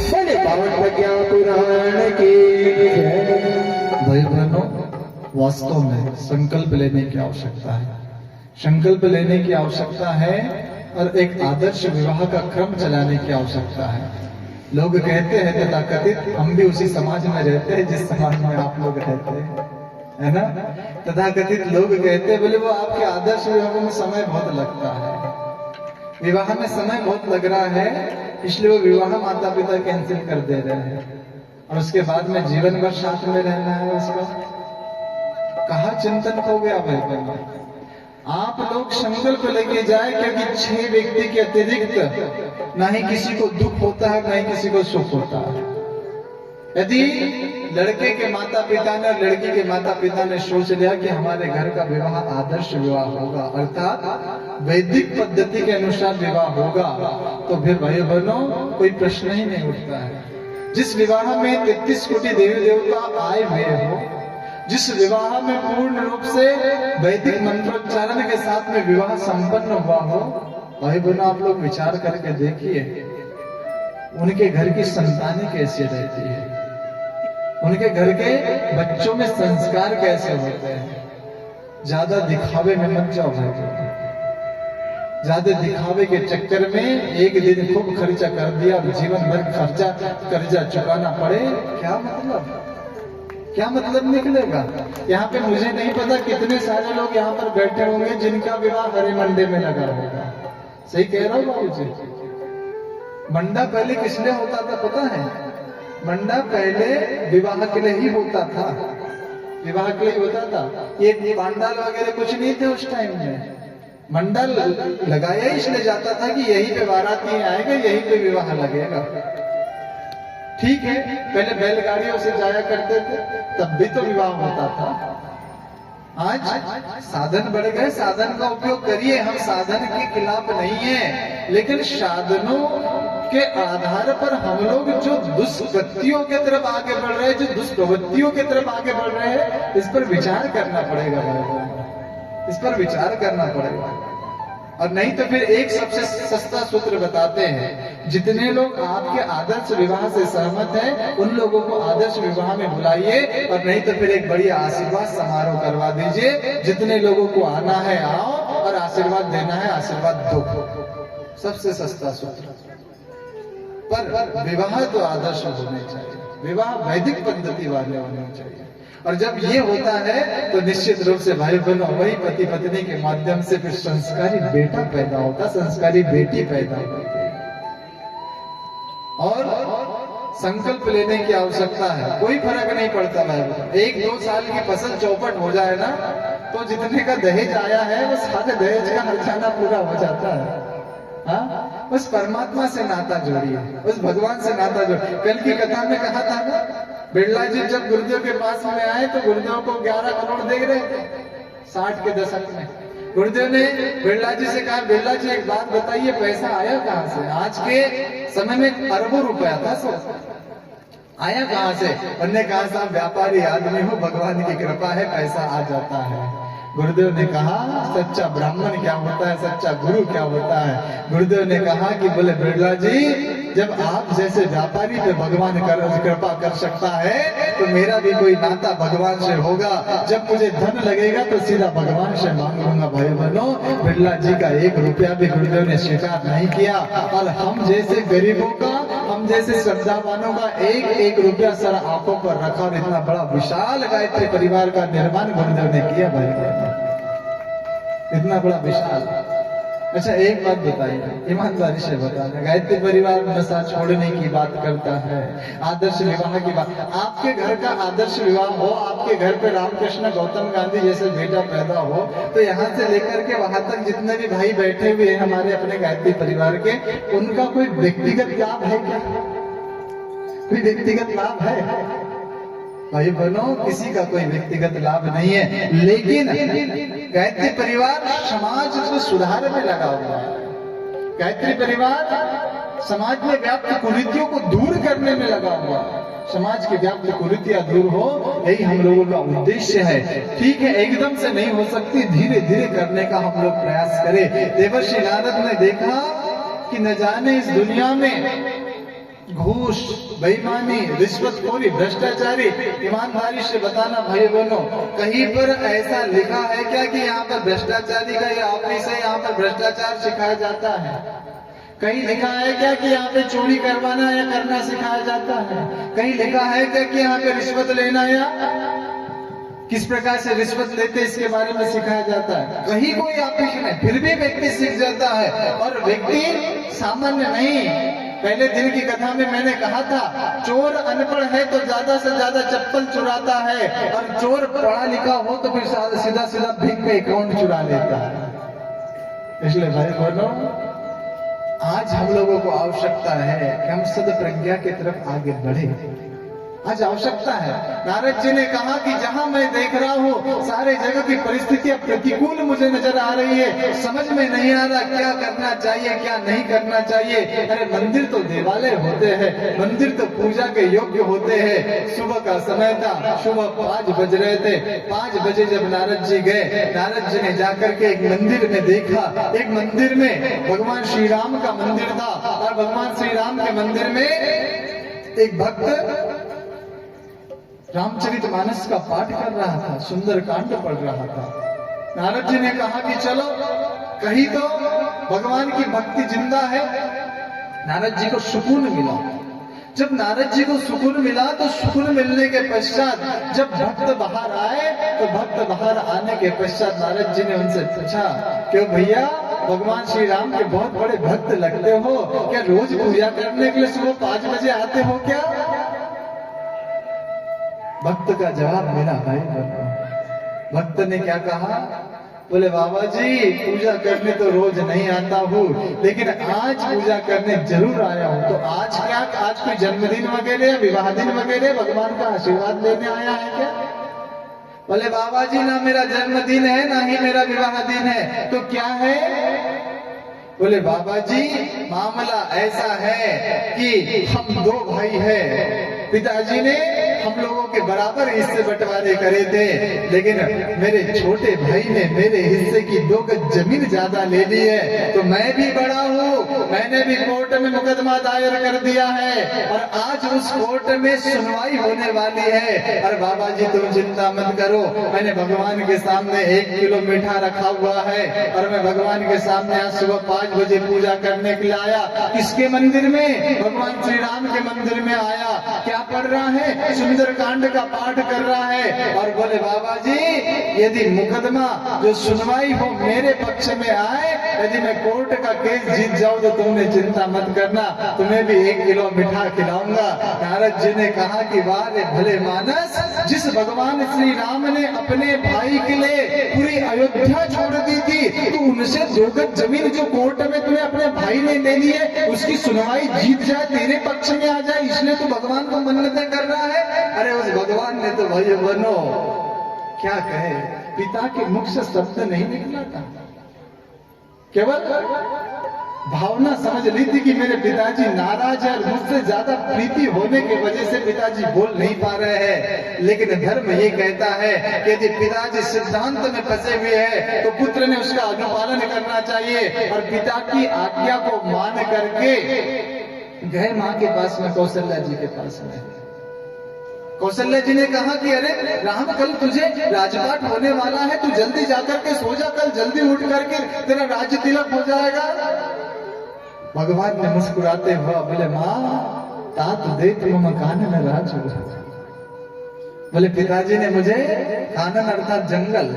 बोले पावन प्रज्ञा पुराण की भाई बहनों, वास्तव में संकल्प लेने की आवश्यकता है। संकल्प लेने की आवश्यकता है और एक आदर्श विवाह का क्रम चलाने की आवश्यकता है। लोग कहते हैं तथाकथित, हम भी उसी समाज में रहते हैं जिस समाज में आप लोग रहते हैं, है ना। तथाकथित लोग कहते हैं बोले वो आपके आदर्श विवाह में समय बहुत लगता है, विवाह में समय बहुत लग रहा है, इसलिए वो विवाह माता पिता कैंसिल कर दे रहे हैं और उसके बाद में जीवन भर साथ में रहना है उसका। कहा चिंतन खो गया भाई बहन। आप लोग संकल्प लेके जाए, क्योंकि 6 व्यक्ति के अतिरिक्त ना ही किसी को दुख होता है, ना ही किसी को सुख होता है। यदि लड़के के माता पिता ने और लड़की के माता पिता ने सोच लिया कि हमारे घर का विवाह आदर्श विवाह होगा, अर्थात वैदिक पद्धति के अनुसार विवाह होगा, तो फिर भाई बहनों कोई प्रश्न ही नहीं उठता है। जिस विवाह में 33 कोटि देवी देवता आए हुए हो, जिस विवाह में पूर्ण रूप से वैदिक मंत्रोच्चारण के साथ में विवाह संपन्न हुआ हो, भाई बहनों आप लोग विचार करके देखिए उनके घर की संतानें कैसे रहती है, उनके घर के बच्चों में संस्कार कैसे होते हैं। ज्यादा दिखावे में मत जाओ भाई, ज्यादा दिखावे के चक्कर में एक दिन खूब खर्चा कर दिया और जीवन भर कर्जा चुकाना पड़े, क्या मतलब निकलेगा। यहाँ पे मुझे नहीं पता कितने सारे लोग यहाँ पर बैठे होंगे जिनका विवाह हरे मंडे में लगा होगा। सही कह रहा हूँ बाबूजी। मंडा पहले किस लिए होता था पता है? मंडा पहले विवाह के लिए ही होता था, विवाह के लिए होता था। ये पांडाल वगैरह कुछ नहीं थे उस टाइम में। मंडल लगाया इसलिए जाता था कि यहीं पे बाराती आएगा, यहीं पे विवाह लगेगा। ठीक है, पहले बैलगाड़ियों से जाया करते थे, तब भी तो विवाह होता था। आज साधन बढ़ गए, साधन का उपयोग करिए, हम साधन के खिलाफ नहीं है, लेकिन साधनों के आधार पर हम लोग जो दुष्कृत्यों के तरफ आगे बढ़ रहे हैं, जो दुष्प्रवृत्तियों के तरफ आगे बढ़ रहे हैं, इस पर विचार करना पड़ेगा भाई, इस पर विचार करना पड़ेगा। और नहीं तो फिर एक सबसे सस्ता सूत्र बताते हैं, जितने लोग आपके आदर्श विवाह से सहमत हैं उन लोगों को आदर्श विवाह में बुलाइए, और नहीं तो फिर एक बढ़िया आशीर्वाद समारोह करवा दीजिए। जितने लोगों को आना है आओ, और आशीर्वाद देना है आशीर्वाद दो। सबसे सस्ता सूत्र। पर विवाह तो आदर्श होने चाहिए, विवाह वैदिक पद्धति वाले होने चाहिए। और जब ये होता है तो निश्चित रूप से भाई बहनों वही पति पत्नी के माध्यम से फिर संस्कारी बेटा पैदा होता, संस्कारी बेटी पैदा होती है। और संकल्प लेने की आवश्यकता है, कोई फर्क नहीं पड़ता भाई बहनों। 1-2 साल की फसल चौपट हो जाए ना, तो जितने का दहेज आया है वो सारे दहेज का हर्जाना पूरा हो जाता है। हाँ, उस परमात्मा से नाता जोड़िए, उस भगवान से नाता जोड़िए। कल की कथा में कहा था ना, बिरला जी जब गुरुदेव के पास में आए तो गुरुदेव को 11 करोड़ दे रहे थे 60 के दशक में। गुरुदेव ने बिरला जी से कहा, बिरला जी एक बात बताइए, पैसा आया कहाँ से? आज के समय में अरबों रुपया था सर, आया कहाँ से? उन्होंने कहा साहब व्यापारी आदमी हो, भगवान की कृपा है, पैसा आ जाता है। गुरुदेव ने कहा सच्चा ब्राह्मण क्या होता है, सच्चा गुरु क्या होता है? गुरुदेव ने कहा कि बोले बिरला जी, जब आप जैसे व्यापारी पे भगवान कृपा कर सकता है तो मेरा भी कोई नाता भगवान से होगा। जब मुझे धन लगेगा तो सीधा भगवान से मांग लूंगा। भाई बहनों, बिरला जी का 1 रुपया भी गुरुदेव ने स्वीकार नहीं किया, और हम जैसे गरीबों का, हम जैसे श्रद्धावानों का 1-1 रुपया सर आंखों पर रखा, और इतना बड़ा विशाल गायत्री परिवार का निर्माण गुरुदेव ने किया। भाई बहनों, इतना बड़ा विशाल। अच्छा एक बात बताइए, ईमानदारी से बताना, गायत्री परिवार नशा छोड़ने की बात करता है, आदर्श विवाह की बात। आपके घर का आदर्श विवाह हो, आपके घर पे रामकृष्ण गौतम गांधी जैसे बेटा पैदा हो, तो यहाँ से लेकर के वहां तक जितने भी भाई बैठे हुए हैं हमारे अपने गायत्री परिवार के, उनका कोई व्यक्तिगत लाभ है क्या? कोई व्यक्तिगत लाभ है? भाई बहनों, किसी का कोई व्यक्तिगत लाभ नहीं है, लेकिन गायत्री परिवार समाज को सुधार में लगा हुआ है। गायत्री परिवार समाज में व्याप्त कुरीतियों को दूर करने में लगा हुआ है। समाज की व्याप्त कुरीतियां दूर हो, यही हम लोगों का उद्देश्य है। ठीक है, एकदम से नहीं हो सकती, धीरे धीरे करने का हम लोग प्रयास करें। देवर्षि नारद ने देखा कि न जाने इस दुनिया में घूस, बेईमानी, रिश्वतखोरी, भ्रष्टाचारी, ईमानदारी से बताना भाई बहनों, कहीं पर ऐसा लिखा है क्या कि यहाँ पर भ्रष्टाचारी का ये ऑफिस है, यहाँ पर भ्रष्टाचार सिखाया जाता है? कहीं लिखा है क्या कि यहाँ पे चोरी करवाना या करना सिखाया जाता है? कहीं लिखा है क्या कि यहाँ पे रिश्वत लेना या किस प्रकार से रिश्वत लेते इसके बारे में सिखाया जाता है? कहीं कोई ऑफिस नहीं, फिर भी व्यक्ति सीख जाता है। और व्यक्ति सामान्य नहीं, पहले दिन की कथा में मैंने कहा था, चोर अनपढ़ है तो ज्यादा से ज्यादा चप्पल चुराता है, और चोर पढ़ा लिखा हो तो फिर सीधा सीधा भीख पे अकाउंट चुरा लेता है। इसलिए भाई बहनों, आज हम लोगों को आवश्यकता है कि हम सद प्रज्ञा की तरफ आगे बढ़े। आज आवश्यकता है। नारद जी ने कहा कि जहां मैं देख रहा हूं सारे जगह की परिस्थितियां प्रतिकूल मुझे नजर आ रही है, समझ में नहीं आ रहा क्या करना चाहिए क्या नहीं करना चाहिए। अरे मंदिर तो देवालय होते हैं, मंदिर तो पूजा के योग्य होते हैं। सुबह का समय था, सुबह 5 बज रहे थे। 5 बजे जब नारद जी गए, नारद जी ने जाकर के एक मंदिर में देखा। एक मंदिर में भगवान श्री राम का मंदिर था, और भगवान श्री राम के मंदिर में एक भक्त रामचरितमानस का पाठ कर रहा था, सुंदर कांड पढ़ रहा था। नारद जी ने कहा कि चलो कहीं तो भगवान की भक्ति जिंदा है। नारद जी को सुकून मिला। जब नारद जी को सुकून मिला तो सुकून मिलने के पश्चात जब भक्त बाहर आए, तो भक्त बाहर आने के पश्चात नारद जी ने उनसे पूछा, क्यों भैया भगवान श्री राम के बहुत बड़े भक्त लगते हो, क्या रोज पूजा करने के लिए सुबह 5 बजे आते हो क्या? भक्त का जवाब मेरा भाई बहनों, भक्त ने क्या कहा? बोले बाबा जी पूजा करने तो रोज नहीं आता हूँ, लेकिन आज पूजा करने जरूर आया हूँ। तो आज क्या, आज कोई जन्मदिन वगैरह विवाह दिन वगैरह भगवान का आशीर्वाद लेने आया है क्या? बोले बाबा जी ना मेरा जन्मदिन है ना ही मेरा विवाह दिन है, तो क्या है? बोले बाबा जी मामला ऐसा है कि हम 2 भाई हैं, पिताजी ने हम लोगों के बराबर हिस्से बंटवारे करे थे, लेकिन मेरे छोटे भाई ने मेरे हिस्से की 2 गज जमीन ज्यादा ले ली है। तो मैं भी बड़ा हूँ, मैंने भी कोर्ट में मुकदमा दायर कर दिया है, और आज उस कोर्ट में सुनवाई होने वाली है। और बाबा जी तुम चिंता मत करो, मैंने भगवान के सामने 1 किलो मीठा रखा हुआ है, और मैं भगवान के सामने आज सुबह 5 बजे पूजा करने के लिए आया। किसके मंदिर में? भगवान श्री राम के मंदिर में आया। क्या पढ़ रहा है? सुंदर कांड का पाठ कर रहा है। और बोले बाबा जी यदि मुकदमा जो सुनवाई हो मेरे पक्ष में आए, यदि मैं कोर्ट का केस जीत जाऊं तो तुमने चिंता मत करना, तुम्हें भी 1 किलो मिठा खिलाऊंगा। नारद जी ने कहा कि वाह रे भले मानस, जिस भगवान श्री राम ने अपने भाई के लिए पूरी अयोध्या छोड़ दी थी, तो उनसे 2 गज जमीन जो कोर्ट में तुम्हें अपने भाई ने ले ली है, उसकी सुनवाई जीत जाए, तेरे पक्ष में आ जाए, इसलिए तो भगवान को मन्नतें कर रहा है। अरे उस भगवान ने तो भाई बनो क्या कहे, पिता के मुख से शब्द नहीं निकला था, केवल भावना समझ ली थी कि मेरे पिताजी नाराज है और मुझसे ज्यादा प्रीति होने की वजह से पिताजी बोल नहीं पा रहे हैं। लेकिन धर्म ये कहता है कि यदि पिताजी सिद्धांत में फंसे हुए हैं तो पुत्र ने उसका अनुपालन करना चाहिए। और पिता की आज्ञा को मान करके गए माँ के पास में, कौशल्या जी के पास में। कौशल्या जी ने कहा कि अरे राम कल तुझे राजपाट होने वाला है, तू जल्दी जाकर के सो जा, कल जल्दी उठ करके तेरा राज्य तिलक हो जाएगा। भगवान ने मुस्कुराते हुआ बोले माँ तात दे तुम कानन राज। बोले पिताजी ने मुझे कानन अर्थात जंगल,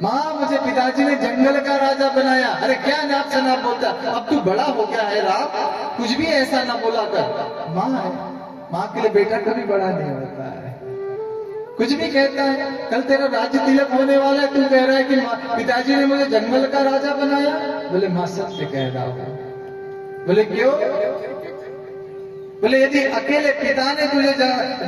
माँ मुझे पिताजी ने जंगल का राजा बनाया। अरे क्या नाप से नाप बोलता, अब तू बड़ा हो गया है राम, कुछ भी ऐसा ना बोला कर। माँ है, माँ के लिए बेटा कभी बड़ा नहीं होता है, कुछ भी कहता है। कल तेरा राज्य तिलक होने वाला है, तू कह रहा है कि पिताजी ने मुझे जंगल का राजा बनाया। बोले माँ सत्य कह रहा हूँ। बोले क्यों? बोले यदि अकेले पिता ने तुझे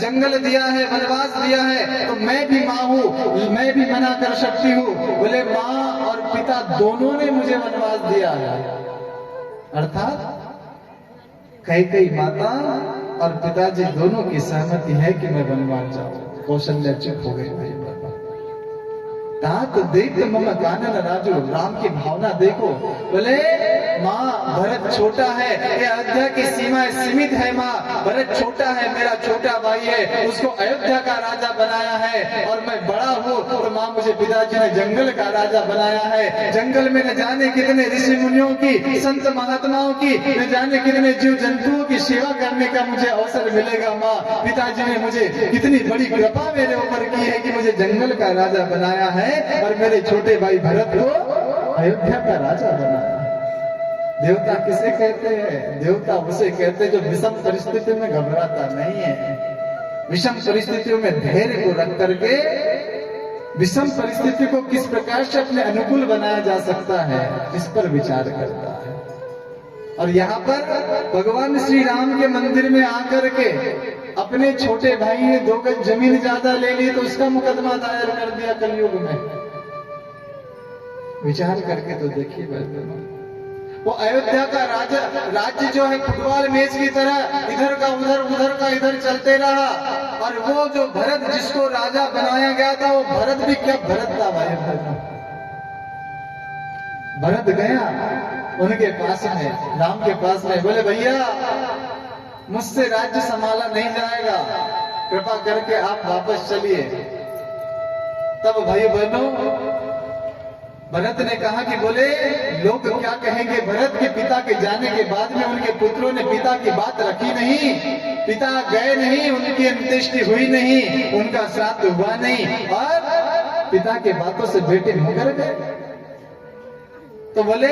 जंगल दिया है, वनवास दिया है, तो मैं भी माँ हूँ, मैं भी मना कर सकती हूँ। बोले माँ और पिता दोनों ने मुझे वनवास दिया है, अर्थात कई माता और पिताजी दोनों की सहमति है कि मैं वनवास जाऊं। कौशल्या चुप हो गई। भाई तात देख मम कानन राजू, राम की भावना देखो। बोले माँ भरत छोटा है, ये अयोध्या की सीमाएं सीमित है माँ, भरत छोटा है, मेरा छोटा भाई है, उसको अयोध्या का राजा बनाया है और मैं बड़ा हूँ तो माँ मुझे पिताजी ने जंगल का राजा बनाया है। जंगल में न जाने कितने ऋषि मुनियों की, संत महात्माओं की, न जाने कितने जीव जंतुओं की सेवा करने का मुझे अवसर मिलेगा माँ। पिताजी ने मुझे कितनी बड़ी कृपा मेरे ऊपर की है कि मुझे जंगल का राजा बनाया है और मेरे छोटे भाई भरत को अयोध्या का राजा बनाया। देवता किसे कहते हैं? देवता उसे कहते हैं जो विषम परिस्थिति में घबराता नहीं है, विषम परिस्थितियों में धैर्य को रख करके विषम परिस्थिति को किस प्रकार से अपने अनुकूल बनाया जा सकता है इस पर विचार करता है। और यहाँ पर भगवान श्री राम के मंदिर में आकर के अपने छोटे भाई ने 2 गज जमीन ज्यादा ले ली तो उसका मुकदमा दायर कर दिया कलयुग में। विचार करके तो देखिए भाई, वो अयोध्या का राज्य जो है फुटबॉल मैच की तरह इधर का उधर, उधर का इधर चलते रहा। और वो जो भरत जिसको राजा बनाया गया था वो भरत भी क्या भरत था भाई। भरत गया उनके पास में, राम के पास में, बोले भैया मुझसे राज्य संभाला नहीं जाएगा, कृपा करके आप वापस चलिए। तब भाई बहनों भरत ने कहा कि बोले लोग क्या कहेंगे, भरत के पिता के जाने के बाद में उनके पुत्रों ने पिता की बात रखी नहीं, पिता गए नहीं, उनकी अंत्येष्टि हुई नहीं, उनका श्राद्ध हुआ नहीं और पिता के बातों से बेटे मुकर गए। तो बोले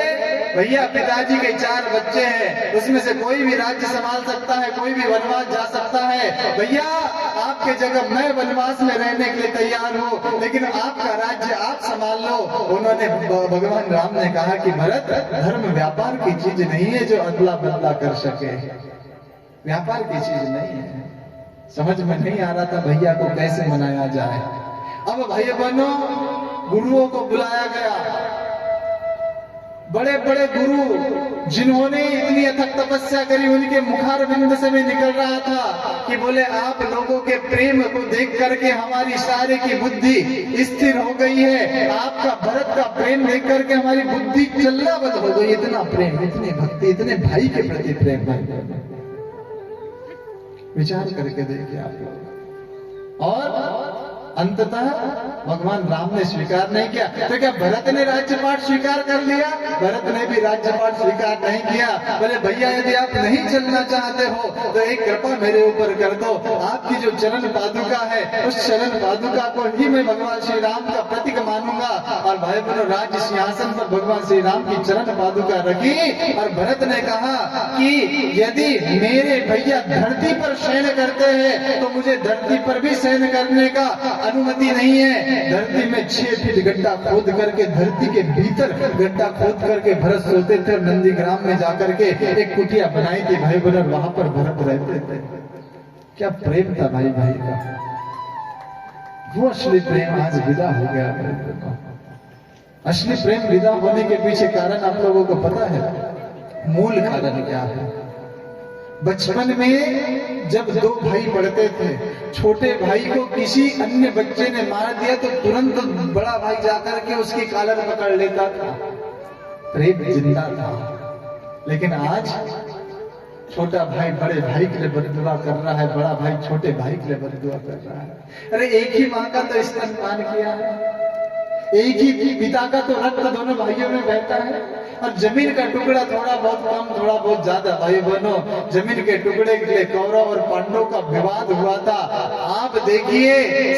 भैया पिताजी के 4 बच्चे हैं, उसमें से कोई भी राज्य संभाल सकता है, कोई भी वनवास जा सकता है। भैया आपके जगह मैं वनवास में रहने के लिए तैयार हूँ, लेकिन आपका राज्य आप संभाल लो। उन्होंने भगवान राम ने कहा कि भरत धर्म व्यापार की चीज नहीं है जो अदला बदला कर सके, व्यापार की चीज नहीं है। समझ में नहीं आ रहा था भैया को कैसे मनाया जाए। अब भाई बहनों गुरुओं को बुलाया गया, बड़े बड़े गुरु जिन्होंने इतनी अथक तपस्या करी, उनके मुखार बिंद से भी निकल रहा था कि बोले आप लोगों के प्रेम को देख करके हमारी सारे की बुद्धि स्थिर हो गई है, आपका भरत का प्रेम देख करके हमारी बुद्धि चलना बंद हो गई। इतना प्रेम, इतनी भक्ति, इतने भाई के प्रति प्रेम। भाई विचार करके देखिए आप लोग। और अंततः भगवान राम ने स्वीकार नहीं किया। तो क्या भरत ने राज्यपाठ स्वीकार कर लिया? भरत ने भी राज्यपाठ स्वीकार नहीं किया। बोले भैया यदि आप नहीं चलना चाहते हो तो एक कृपा मेरे ऊपर कर दो, आपकी जो चरण पादुका है उस चरण पादुका को ही मैं भगवान श्री राम का प्रतीक मानूंगा। और भाई बहनों राज्य सिंहासन पर भगवान श्री राम की चरण पादुका रखी और भरत ने कहा कि यदि मेरे भैया धरती पर शयन करते हैं तो मुझे धरती पर भी शयन करने का अनुमति नहीं है। धरती में 6 फीट गड्ढा खोद करके, धरती के भीतर गड्ढा खोद करके भरत सोते थे। नंदीग्राम में जाकर के एक कुटिया बनाई थी भाई बहन, वहां पर भरत रहते थे। क्या प्रेम था भाई भाई का, वो असली प्रेम आज विदा हो गया। असली प्रेम विदा होने के पीछे कारण आप लोगों को पता है? मूल कारण क्या है? बचपन में जब 2 भाई पढ़ते थे, छोटे भाई को किसी अन्य बच्चे ने मार दिया तो तुरंत बड़ा भाई जाकर के उसकी कॉलर पकड़ लेता था, प्रेम जिंदा था। लेकिन आज छोटा भाई बड़े भाई के लिए बददुआ कर रहा है, बड़ा भाई छोटे भाई के लिए बददुआ कर रहा है। अरे एक ही माँ का तो स्तनपान किया है, एक ही पिता का तो रक्त दोनों भाइयों में बहता है। और जमीन का टुकड़ा थोड़ा बहुत कम, थोड़ा बहुत ज्यादा, भाई बहनों जमीन के टुकड़े के लिए कौरव और पांडव का विवाद हुआ था। आप देखिए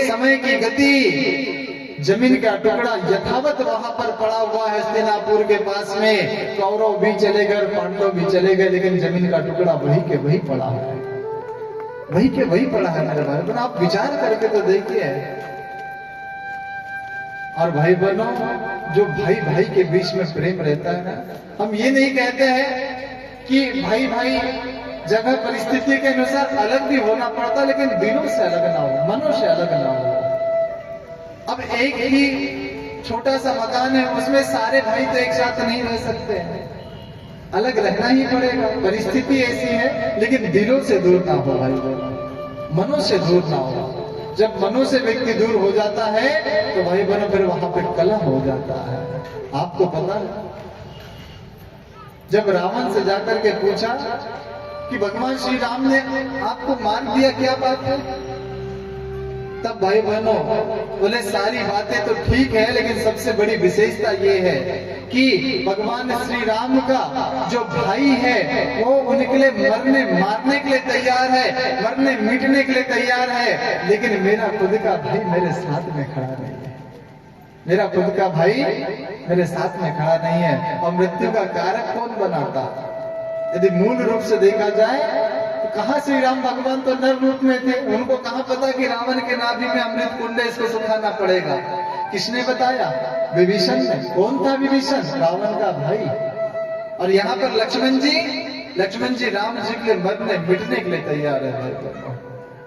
समय की गति, जमीन का टुकड़ा यथावत वहां पर पड़ा हुआ है हस्तिनापुर के पास में। कौरव भी चले गए, पांडव भी चले गए, लेकिन जमीन का टुकड़ा वही के वही पड़ा है, वही के वही पड़ा है मेरे भाई बहनों। आप विचार करके तो देखिए। और भाई बहनों जो भाई भाई के बीच में प्रेम रहता है ना, हम ये नहीं कहते हैं कि भाई भाई जगह परिस्थिति के अनुसार अलग भी होना पड़ता, लेकिन दिलों से अलग ना हो, मनों से अलग ना हो। अब एक ही छोटा सा मकान है, उसमें सारे भाई तो एक साथ नहीं रह सकते हैं, अलग रहना ही पड़ेगा। परिस्थिति ऐसी है, लेकिन दिलों से दूर ना हो भाई बहनों, मनों से दूर ना हो। जब मनों से व्यक्ति दूर हो जाता है तो भाई बहनों फिर वहां पे कलह हो जाता है। आपको पता है जब रावण से जाकर के पूछा कि भगवान श्री राम ने आपको मार दिया, क्या बात है? तब भाई बहनों बोले सारी बातें तो ठीक है, लेकिन सबसे बड़ी विशेषता ये है कि भगवान श्री राम का जो भाई है वो उनके लिए मरने मारने के लिए तैयार है, मरने मिटने के लिए तैयार है, लेकिन मेरा खुद का भाई मेरे साथ में खड़ा नहीं है। मेरा खुद का भाई मेरे साथ में खड़ा नहीं है। और मृत्यु का कारक कौन बनाता? यदि मूल रूप से देखा जाए तो कहां श्री राम भगवान तो नर रूप में थे, उनको कहां पता कि रावण के नाभि में अमृत कुंड है, इसको सुखाना पड़ेगा? किसने बताया? विभीषण ने। कौन था विभीषण? रावण का भाई। और यहाँ पर लक्ष्मण जी राम जी के मरने मिटने के लिए तैयार है।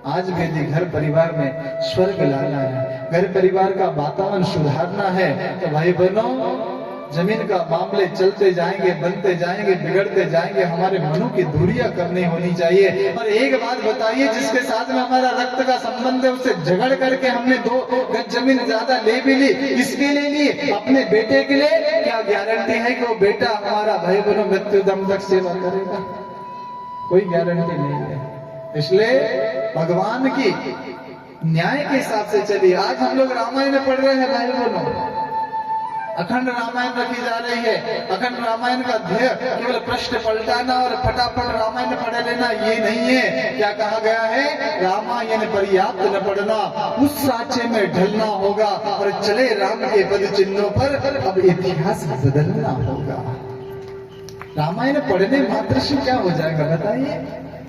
आज भी यदि घर परिवार में स्वर्ग लाना है, घर परिवार का वातावरण सुधारना है, तो भाई बहनों जमीन का मामले चलते जाएंगे, बनते जाएंगे, बिगड़ते जाएंगे, हमारे मनों की दूरियां कम नहीं होनी चाहिए। और एक बात बताइए, जिसके साथ में हमारा रक्त का संबंध है उससे झगड़ करके हमने 2 गज जमीन ज्यादा ले भी ली, किसके लिए ली? अपने बेटे के लिए। क्या गारंटी है कि वो बेटा हमारा भाई बहनों मृत्यु दम तक सेवा करेगा? कोई गारंटी नहीं है। इसलिए भगवान की न्याय के हिसाब से चलिए। आज हम लोग रामायण पढ़ रहे हैं भाई बहनों, अखंड रामायण रखी जा रही है। अखंड रामायण का ध्येय केवल प्रश्न पलटाना और फटाफट रामायण पढ़ लेना ये नहीं है। क्या कहा गया है? रामायण पर्याप्त न पढ़ना, उस साचे में ढलना होगा और चले राम के पद चिन्हों पर अब इतिहास बदलना होगा। रामायण पढ़ने मात्र से क्या हो जाएगा बताइए?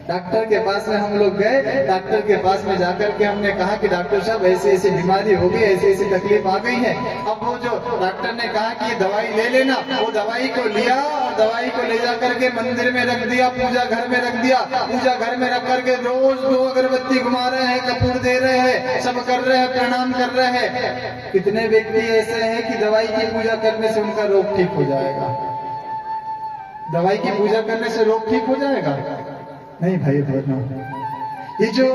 डॉक्टर के पास में हम लोग गए, डॉक्टर के पास में जाकर के हमने कहा कि डॉक्टर साहब ऐसी ऐसी बीमारी हो गई, ऐसी ऐसी तकलीफ आ गई है। अब वो जो डॉक्टर ने कहा कि ये दवाई ले लेना, वो दवाई को लिया और दवाई को ले जाकर के मंदिर में रख दिया, पूजा घर में रख दिया। पूजा घर में रख करके रोज 2 अगरबत्ती घुमा रहे हैं, कपूर दे रहे हैं, सब कर रहे हैं, प्रणाम कर रहे हैं। कितने व्यक्ति ऐसे हैं कि दवाई की पूजा करने से उनका रोग ठीक हो जाएगा? दवाई की पूजा करने से रोग ठीक हो जाएगा? नहीं भाई बहनों, ये जो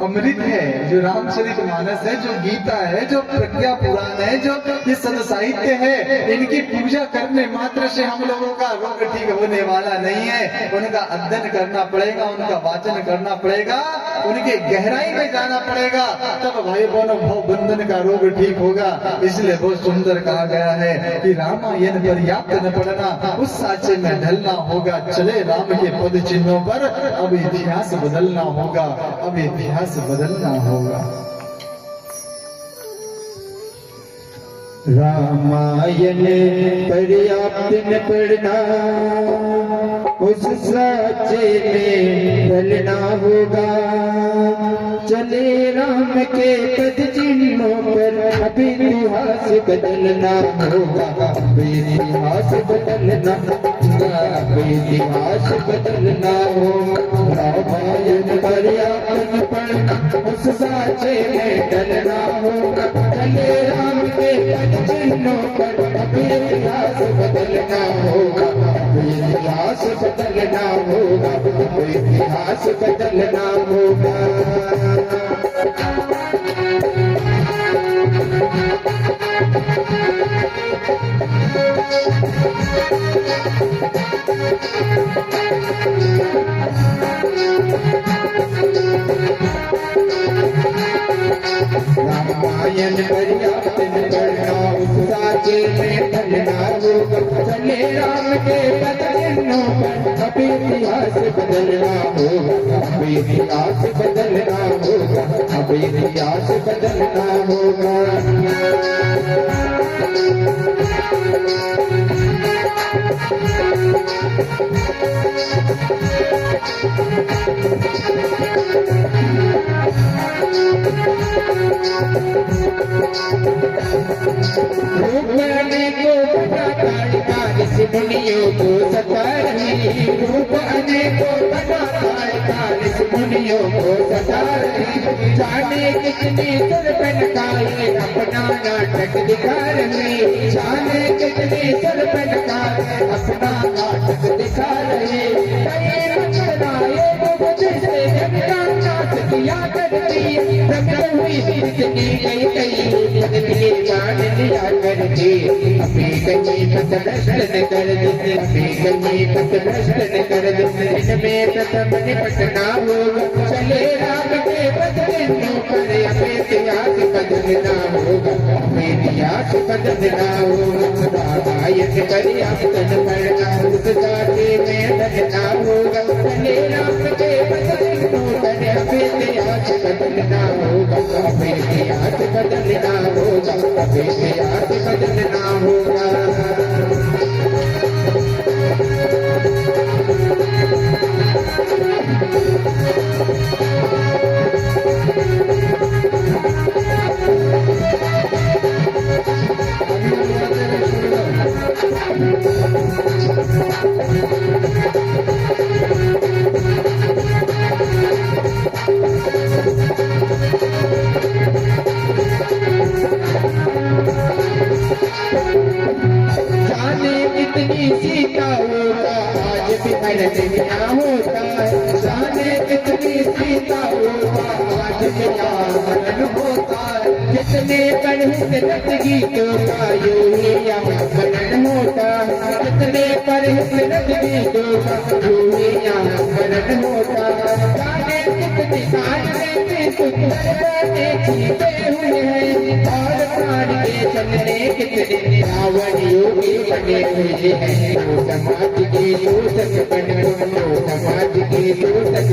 अमृत है, जो रामचरित मानस है, जो गीता है, जो प्रज्ञा पुराण है, जो ये सद साहित्य है, इनकी पूजा करने मात्र से हम लोगों का रोग ठीक होने वाला नहीं है। उनका अध्ययन करना पड़ेगा, उनका वाचन करना पड़ेगा, उनके गहराई में जाना पड़ेगा, तब भाई बहनों भव बंधन का रोग ठीक होगा। इसलिए बहुत सुंदर कहा गया है कि रामायण पर्याप्त न पढ़ना, उस साचे में ढलना होगा, चले राम के पद चिन्हों पर अब इतिहास बदलना होगा, अब इतिहास बदलना होगा। रामायण पर्याप्त न पढ़ना, उस साचे में ढलना होगा, चले राम के पद चिन्हों पर अब इतिहास बदलना होगा, अब इतिहास बदलना होगा, अब इतिहास बदलना होगा। रामायण पर्याप्त न पढ़ना, उस साचे में ढलना होगा, चले राम के पद चिन्हों पर अब इतिहास बदलना होगा, अब इतिहास बदलना होगा, अब इतिहास बदलना होगा। रामायण पर्याप्त न पढ़ना, उस साचे में ढलना होगा, चले राम के पद चिन्हों पर अब इतिहास बदलना होगा, अब इतिहास बदलना होगा, अब इतिहास बदलना होगा। मुनियों को सता रही, रूप अनेकों बना ऋषि मुनियों को सता रही, जाने कितनी सरपनकाए अपना नाटक दिखा रही, जाने कितनी सरपनकाए अपना नाटक दिखा रही। कई रचनाएं मुझसे जनता नाच किया करती, प्रकट हुई जितनी कई कई जगत के बाण लिया करके अपने कहीं पत भ्रष्ट न कर दे अपने कहीं पत भ्रष्ट न कर दे इनमें प्रथम निपटना होगा चले राम के बदलने पर अपने इतिहास बदलना होगा अपने इतिहास बदलना होगा बाबायत परिवर्तन करना उस जाति में बदलना होगा चले राम के बदलने पर अपने इतिहास बदलना होगा अपने इतिहास बदलना होगा अपने इतिहास बदलना होगा सीता होगा आज भी मरण क्या होता है जाने कितनी सीता होगा आज भी मरण होता है कितने परहित गीतों का यूं ही यहाँ मरण होता है कितने परहित गीतों का यूं ही यहाँ मरण होता है जाने कितनी काटने सुंदर जीते हुए हैं और प्राण के चलने कितने रावण योगी बने हुए हैं समाज के शोषक बने समाज के शोषक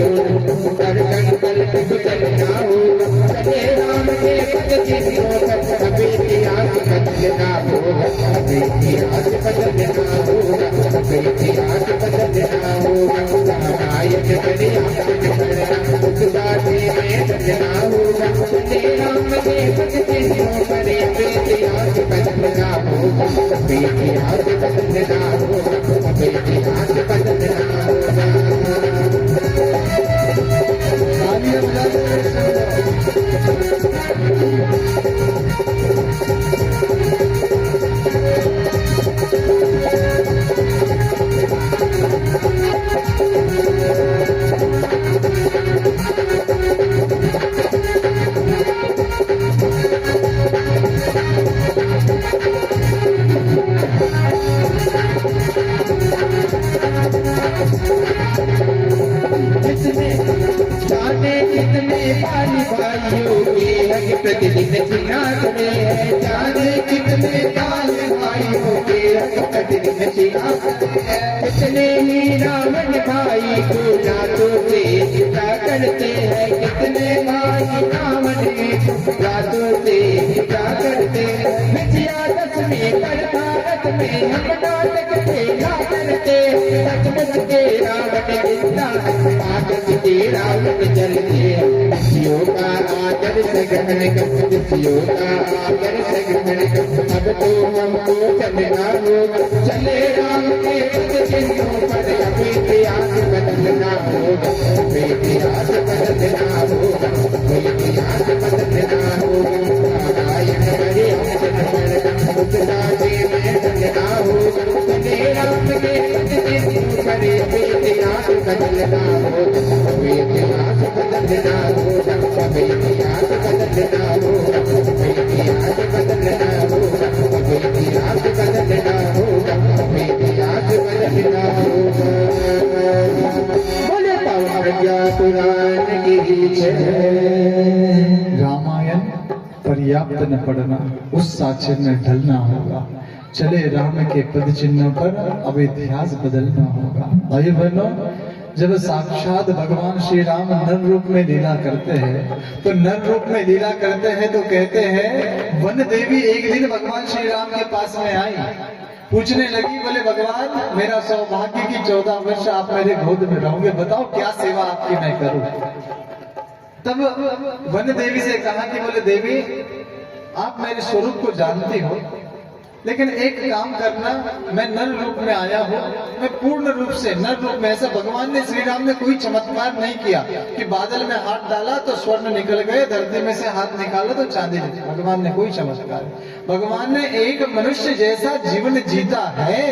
कर संकल्प गुजरना होगा चले राम के पद चिन्हों पर अभी इतिहास बदलना होगा अभी इतिहास बदलना होगा अभी इतिहास बदलना होगा रामायण परिवर्तन उस जाति में बदलना होगा चले राम के पद चिन्हों पर अभी इतिहास बदलना होगा अभी इतिहास बदलना होगा अभी इतिहास बदलना होगा प्रतिदिन चिन्हा करे है जाने कितने काल भाइयों के प्रतिदिन चिन्हा कितने ही रावण भाई को रातों से चिता करते हैं कितने भाई रावण रातों से चिता करते हैं विजयादशमी पर भारत में हम नाटक खेला करते सचमुच के रावण जिंदा आदत के रावण जलते खुशियों का आदर सगन खुशियों का आदर सगन अब तो हमको चलना होगा चले राम के पद चिन्हों पर अब इतिहास बदलना होगा अब इतिहास बदलना होगा अब इतिहास बदलना होगा रामायण परिवर्तन उस जाति में बदलना होगा चले राम के पद चिन्हों पर अब इतिहास बदलना होगा अब इतिहास बदलना होगा अब इतिहास बदलना होगा अब इतिहास बदलना होगा अब इतिहास बदलना होगा अब इतिहास बदलना होगा बोले पावन पुराण की जय रामायण पर्याप्त न पढ़ना उस साक्ष्य में ढलना होगा चले राम के पद चिन्हों पर अब इतिहास बदलना होगा भाई बहनों जब साक्षात भगवान श्री राम नर रूप में लीला करते हैं तो नर रूप में लीला करते हैं तो कहते हैं वन देवी एक दिन भगवान श्री राम के पास में आई पूछने लगी बोले भगवान मेरा सौभाग्य की 14 वर्ष आप मेरे गोद में रहोगे बताओ क्या सेवा आपकी मैं करूं तब वन देवी से कहा कि बोले देवी आप मेरे स्वरूप को जानती हो लेकिन एक काम करना मैं नर रूप में आया हूँ मैं पूर्ण रूप से नर रूप में ऐसा भगवान ने श्री राम ने कोई चमत्कार नहीं किया कि बादल में हाथ डाला तो स्वर्ण निकल गए धरती में से हाथ निकाला तो चांदी निकली भगवान ने कोई चमत्कार भगवान ने एक मनुष्य जैसा जीवन जीता है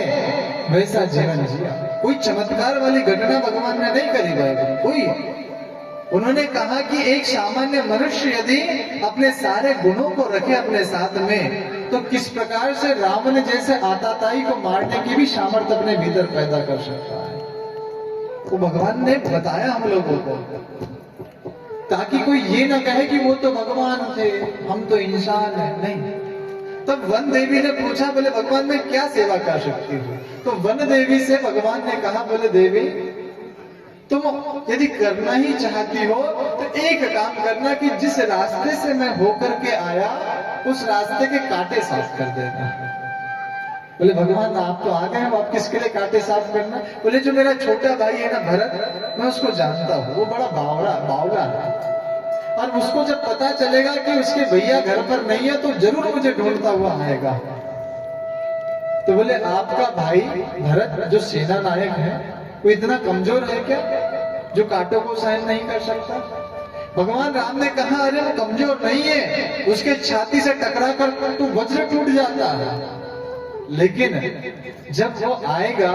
वैसा जीवन जिया कोई चमत्कार वाली घटना भगवान ने नहीं करी भाई कोई उन्होंने कहा कि एक सामान्य मनुष्य यदि अपने सारे गुणों को रखे अपने साथ में, तो किस प्रकार से रावण जैसे आताताई को मारने की भी सामर्थ्य अपने भीतर पैदा कर सकता है। तो भगवान ने बताया हम लोगों को, ताकि कोई ये ना कहे कि वो तो भगवान थे, हम तो इंसान हैं। नहीं। तब वन देवी ने पूछा, बोले भगवान मैं क्या सेवा कर सकती हूँ? तो वन देवी से भगवान ने कहा, बोले देवी तुम यदि करना ही चाहती हो तो एक काम करना कि जिस रास्ते से मैं होकर के आया उस रास्ते के कांटे साफ कर देना। बोले भगवान आप तो आ गए, आप किसके लिए कांटे साफ करना? बोले जो मेरा छोटा भाई है ना भरत, मैं उसको जानता हूँ, वो बड़ा बावला है, और उसको जब पता चलेगा कि उसके भैया घर पर नहीं है तो जरूर मुझे ढूंढता हुआ आएगा। तो बोले आपका भाई भरत जो सेना नायक है वो इतना कमजोर है क्या जो कांटों को सहन नहीं कर सकता? भगवान राम ने कहा अरे वो कमजोर नहीं है, उसके छाती से टकरा कर तो वज्र टूट जाता है, लेकिन जब वो आएगा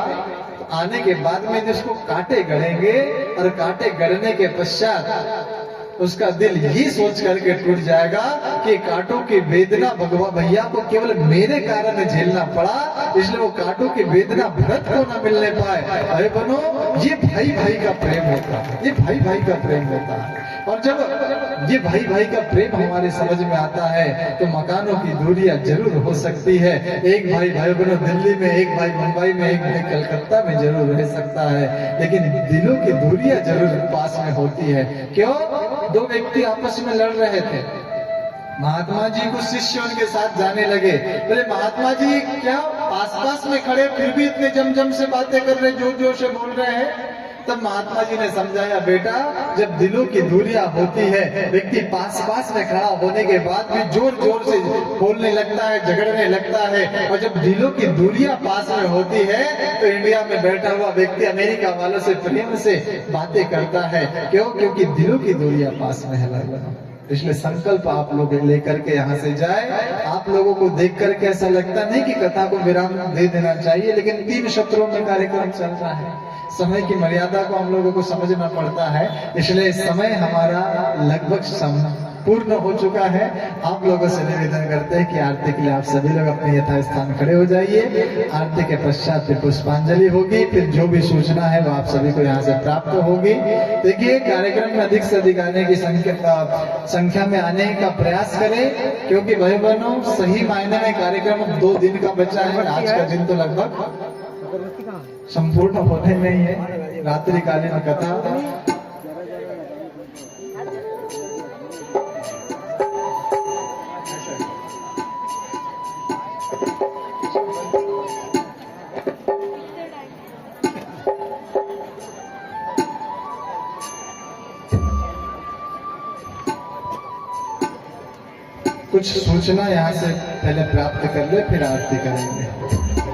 तो आने के बाद में जिसको कांटे गड़ेंगे और कांटे गड़ने के पश्चात उसका दिल ये सोच करके टूट जाएगा कि कांटों की वेदना भगवान भैया को केवल मेरे कारण झेलना पड़ा, इसलिए वो कांटों की वेदना भरत को न मिलने पाए। अरे बनो, ये भाई भाई का प्रेम होता है, ये भाई भाई का प्रेम होता है। और जब ये भाई भाई का प्रेम हमारे समझ में आता है तो मकानों की दूरियां जरूर हो सकती है। एक भाई भाई बनो दिल्ली में, एक भाई मुंबई में, एक भाई कलकत्ता में जरूर रह सकता है, लेकिन दिलों की दूरियां जरूर पास में होती है। क्यों? दो व्यक्ति आपस में लड़ रहे थे, महात्मा जी को शिष्य उनके साथ जाने लगे। बोले महात्मा जी क्या पास में खड़े फिर भी इतने जमजम से बातें कर रहे, जोर जोर से बोल रहे हैं? तब महात्मा जी ने समझाया, बेटा जब दिलों की दूरियां होती है, व्यक्ति पास में खड़ा होने के बाद भी जोर जोर से बोलने लगता है, झगड़ने लगता है, और जब दिलों की दूरियां पास में होती है तो इंडिया में बैठा हुआ व्यक्ति अमेरिका वालों से प्रेम से बातें करता है। क्यों? क्योंकि दिलों की दूरियां पास में है। इसलिए संकल्प आप लोग लेकर के यहाँ से जाए। आप लोगों को देख करके ऐसा लगता नहीं कि कथा को विराम दे देना चाहिए, लेकिन 3 सत्रों में कार्यक्रम चल रहा है, समय की मर्यादा को हम लोगों को समझना पड़ता है। इसलिए समय हमारा लगभग पूर्ण हो चुका है। आप लोगों से निवेदन करते हैं कि आरती के लिए आप सभी लोग अपने यथास्थान खड़े हो जाइए। आरती के पश्चात फिर पुष्पांजलि होगी, फिर जो भी सूचना है वो आप सभी को यहाँ से प्राप्त होगी। देखिए कार्यक्रम में अधिक से अधिक आने की संख्या में आने का प्रयास करें, क्योंकि भाई बहनों सही मायने में कार्यक्रम 2 दिन का बचा है। आज का दिन तो लगभग संपूर्ण होने में ही है, रात्रिकालीन कथा। कुछ सूचना यहाँ से पहले प्राप्त कर ले, फिर आरती करेंगे।